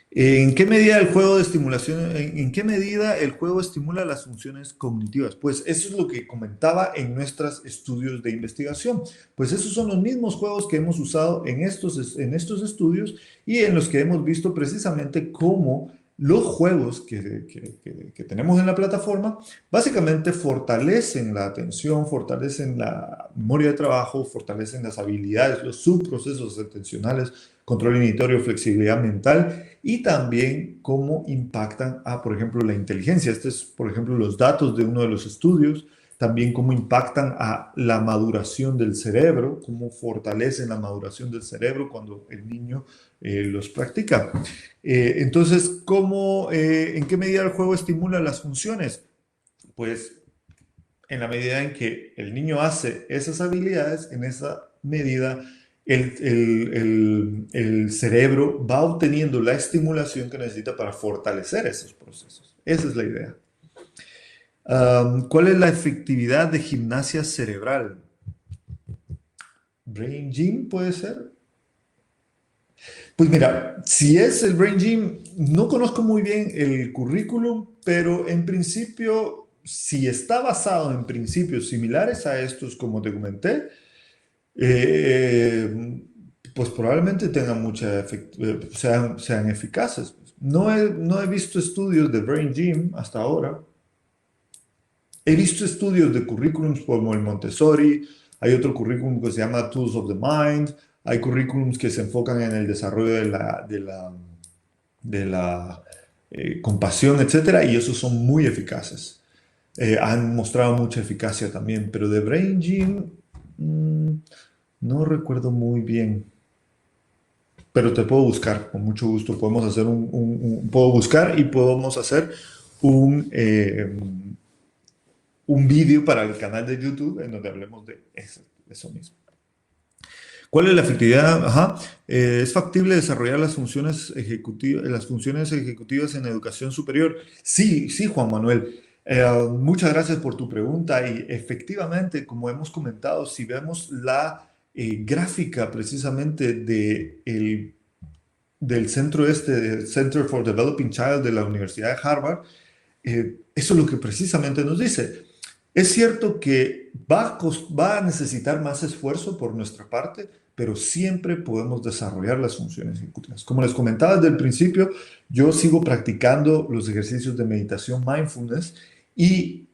¿En qué medida el juego de estimulación, en qué medida el juego estimula las funciones cognitivas? Pues eso es lo que comentaba en nuestros estudios de investigación. Pues esos son los mismos juegos que hemos usado en estos estudios y en los que hemos visto precisamente cómo los juegos que tenemos en la plataforma básicamente fortalecen la atención, fortalecen la memoria de trabajo, fortalecen las habilidades, los subprocesos atencionales, control inhibitorio, flexibilidad mental y también cómo impactan a, por ejemplo, la inteligencia. Este es, por ejemplo, los datos de uno de los estudios, también cómo impactan a la maduración del cerebro, cómo fortalecen la maduración del cerebro cuando el niño los practica. Entonces, ¿en qué medida el juego estimula las funciones? Pues en la medida en que el niño hace esas habilidades, en esa medida el cerebro va obteniendo la estimulación que necesita para fortalecer esos procesos. Esa es la idea. ¿Cuál es la efectividad de gimnasia cerebral? ¿Brain Gym puede ser? Pues mira, si es el Brain Gym, no conozco muy bien el currículum, pero en principio, si está basado en principios similares a estos, como te comenté, eh, pues probablemente tengan sean eficaces. No he visto estudios de Brain Gym hasta ahora. He visto estudios de currículums como el Montessori, hay otro currículum que se llama Tools of the Mind, hay currículums que se enfocan en el desarrollo de la compasión, etcétera, y esos son muy eficaces. Han mostrado mucha eficacia también, pero de Brain Gym no recuerdo muy bien. Pero te puedo buscar, con mucho gusto. Podemos hacer puedo buscar y podemos hacer un vídeo para el canal de YouTube en donde hablemos de eso mismo. ¿Cuál es la efectividad? Ajá. ¿Es factible desarrollar las funciones ejecutivas en educación superior? Sí, sí, Juan Manuel. Muchas gracias por tu pregunta y efectivamente, como hemos comentado, si vemos la gráfica precisamente del Center for Developing Child de la Universidad de Harvard, eso es lo que precisamente nos dice. Es cierto que va a necesitar más esfuerzo por nuestra parte, pero siempre podemos desarrollar las funciones ejecutivas. Como les comentaba desde el principio, yo sigo practicando los ejercicios de meditación mindfulness y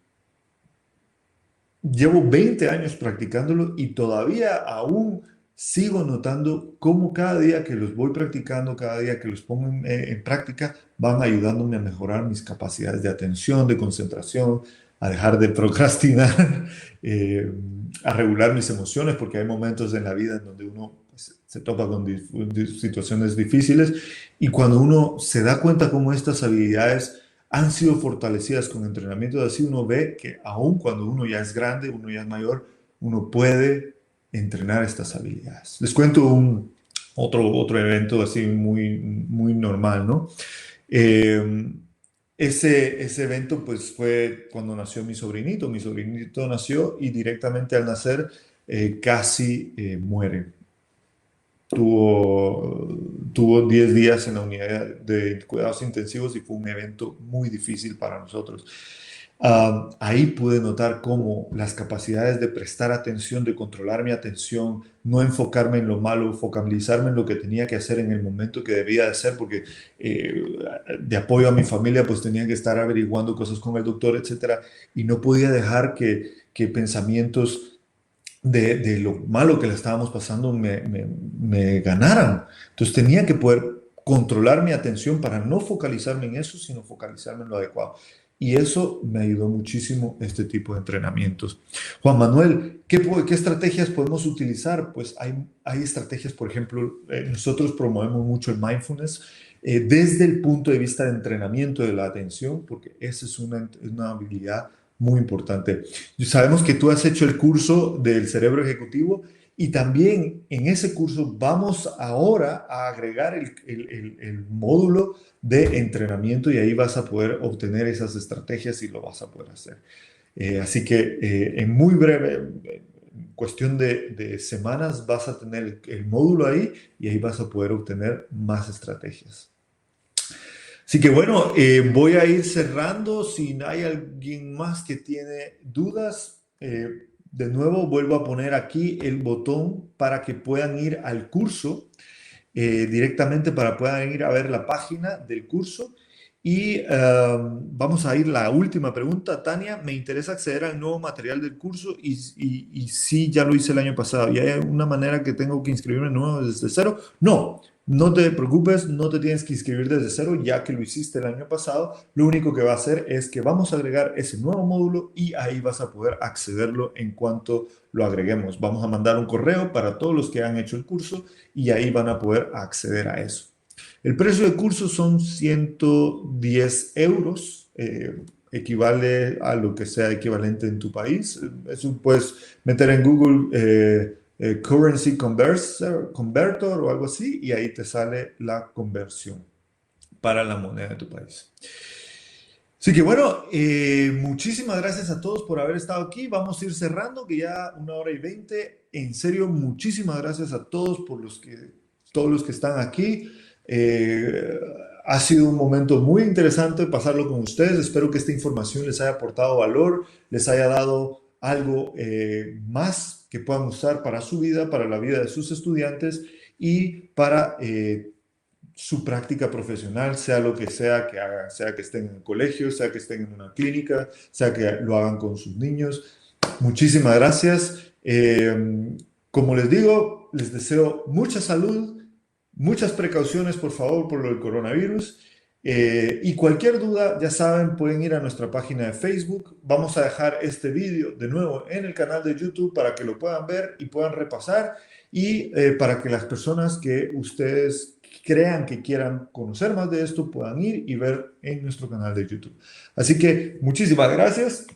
llevo 20 años practicándolo y todavía aún sigo notando cómo cada día que los voy practicando, cada día que los pongo en práctica, van ayudándome a mejorar mis capacidades de atención, de concentración, a dejar de procrastinar, a regular mis emociones, porque hay momentos en la vida en donde uno pues, se topa con situaciones difíciles y cuando uno se da cuenta cómo estas habilidades han sido fortalecidas con entrenamiento, así uno ve que aun cuando uno ya es grande, uno ya es mayor, uno puede entrenar estas habilidades. Les cuento otro evento así muy normal, ¿no? Eh, ese evento pues fue cuando nació mi sobrinito. Mi sobrinito nació y directamente al nacer casi muere. Tuvo 10 días en la unidad de cuidados intensivos y fue un evento muy difícil para nosotros. Ahí pude notar cómo las capacidades de prestar atención, de controlar mi atención, no enfocarme en lo malo, focalizarme en lo que tenía que hacer en el momento que debía de hacer, porque eh, de apoyo a mi familia, pues tenía que estar averiguando cosas con el doctor, etcétera, y no podía dejar que pensamientos de lo malo que le estábamos pasando me ganaran. Entonces tenía que poder controlar mi atención para no focalizarme en eso, sino focalizarme en lo adecuado. Y eso me ayudó muchísimo este tipo de entrenamientos. Juan Manuel, ¿qué estrategias podemos utilizar? Pues hay estrategias, por ejemplo, nosotros promovemos mucho el mindfulness desde el punto de vista de entrenamiento de la atención, porque esa es una habilidad muy importante. Sabemos que tú has hecho el curso del cerebro ejecutivo y también en ese curso vamos ahora a agregar el módulo de entrenamiento y ahí vas a poder obtener esas estrategias y lo vas a poder hacer. Así que en muy breve, en cuestión de semanas, vas a tener el módulo ahí y ahí vas a poder obtener más estrategias. Así que bueno, voy a ir cerrando. Si hay alguien más que tiene dudas, de nuevo vuelvo a poner aquí el botón para que puedan ir al curso directamente, para puedan ir a ver la página del curso. Y vamos a ir a la última pregunta, Tania. Me interesa acceder al nuevo material del curso y sí, ya lo hice el año pasado. ¿Y hay una manera que tengo que inscribirme nuevo desde cero? No. No te preocupes, no te tienes que inscribir desde cero, ya que lo hiciste el año pasado. Lo único que va a hacer es que vamos a agregar ese nuevo módulo y ahí vas a poder accederlo en cuanto lo agreguemos. Vamos a mandar un correo para todos los que han hecho el curso y ahí van a poder acceder a eso. El precio del curso son 110 euros, equivale a lo que sea equivalente en tu país. Eso puedes meter en Google Currency Converter o algo así y ahí te sale la conversión para la moneda de tu país. Así que bueno, muchísimas gracias a todos por haber estado aquí. Vamos a ir cerrando, que ya 1 hora y 20. En serio, muchísimas gracias a todos todos los que están aquí. Eh, ha sido un momento muy interesante pasarlo con ustedes. Espero que esta información les haya aportado valor, les haya dado algo más que puedan usar para su vida, para la vida de sus estudiantes y para su práctica profesional, sea lo que sea que hagan, sea que estén en el colegio, sea que estén en una clínica, sea que lo hagan con sus niños. Muchísimas gracias. Como les digo, les deseo mucha salud, muchas precauciones, por favor, por lo del coronavirus. Y cualquier duda, ya saben, pueden ir a nuestra página de Facebook. Vamos a dejar este vídeo de nuevo en el canal de YouTube para que lo puedan ver y puedan repasar y para que las personas que ustedes crean que quieran conocer más de esto puedan ir y ver en nuestro canal de YouTube. Así que muchísimas gracias.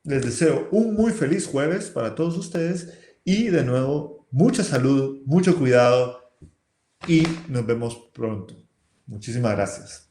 Les deseo un muy feliz jueves para todos ustedes y de nuevo mucha salud, mucho cuidado y nos vemos pronto. Muchísimas gracias.